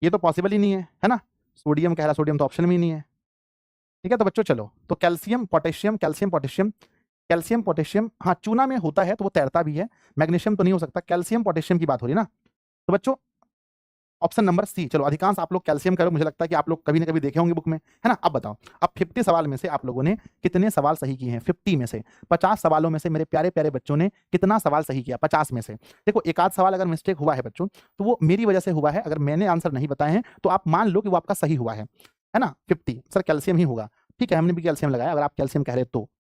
ये तो पॉसिबल ही नहीं है ना। सोडियम कह रहा है, सोडियम तो ऑप्शन में ही नहीं है। ठीक है तो बच्चों चलो, तो calcium potassium, calcium potassium, calcium potassium, हाँ चूना में होता है तो वो तैरता भी है, मैग्नीशियम तो नहीं हो सकता, कैल्शियम पोटेशियम की बात हो रही है ना। तो बच्चों ऑप्शन नंबर सी। चलो अधिकांश आप लोग कैल्शियम करो, मुझे लगता है कि आप लोग कभी ना कभी देखे होंगे बुक में, है ना? अब बताओ, अब 50 सवाल में से आप लोगों ने कितने सवाल सही किए हैं? 50 में से 50 सवालों में से मेरे प्यारे-प्यारे बच्चों ने कितना सवाल सही किया 50 में से? देखो एक आध सवाल अगर मिस्टेक हुआ है बच्चों, तो वो मेरी वजह से हुआ है। अगर मैंने आंसर नहीं बताए हैं, तो आप मान लो कि वो आपका सही हुआ है ना? 50 सर कैल्शियम ही होगा। ठीक है, हमने भी कैल्शियम लगाया, अगर आप कैल्शियम कह रहे तो।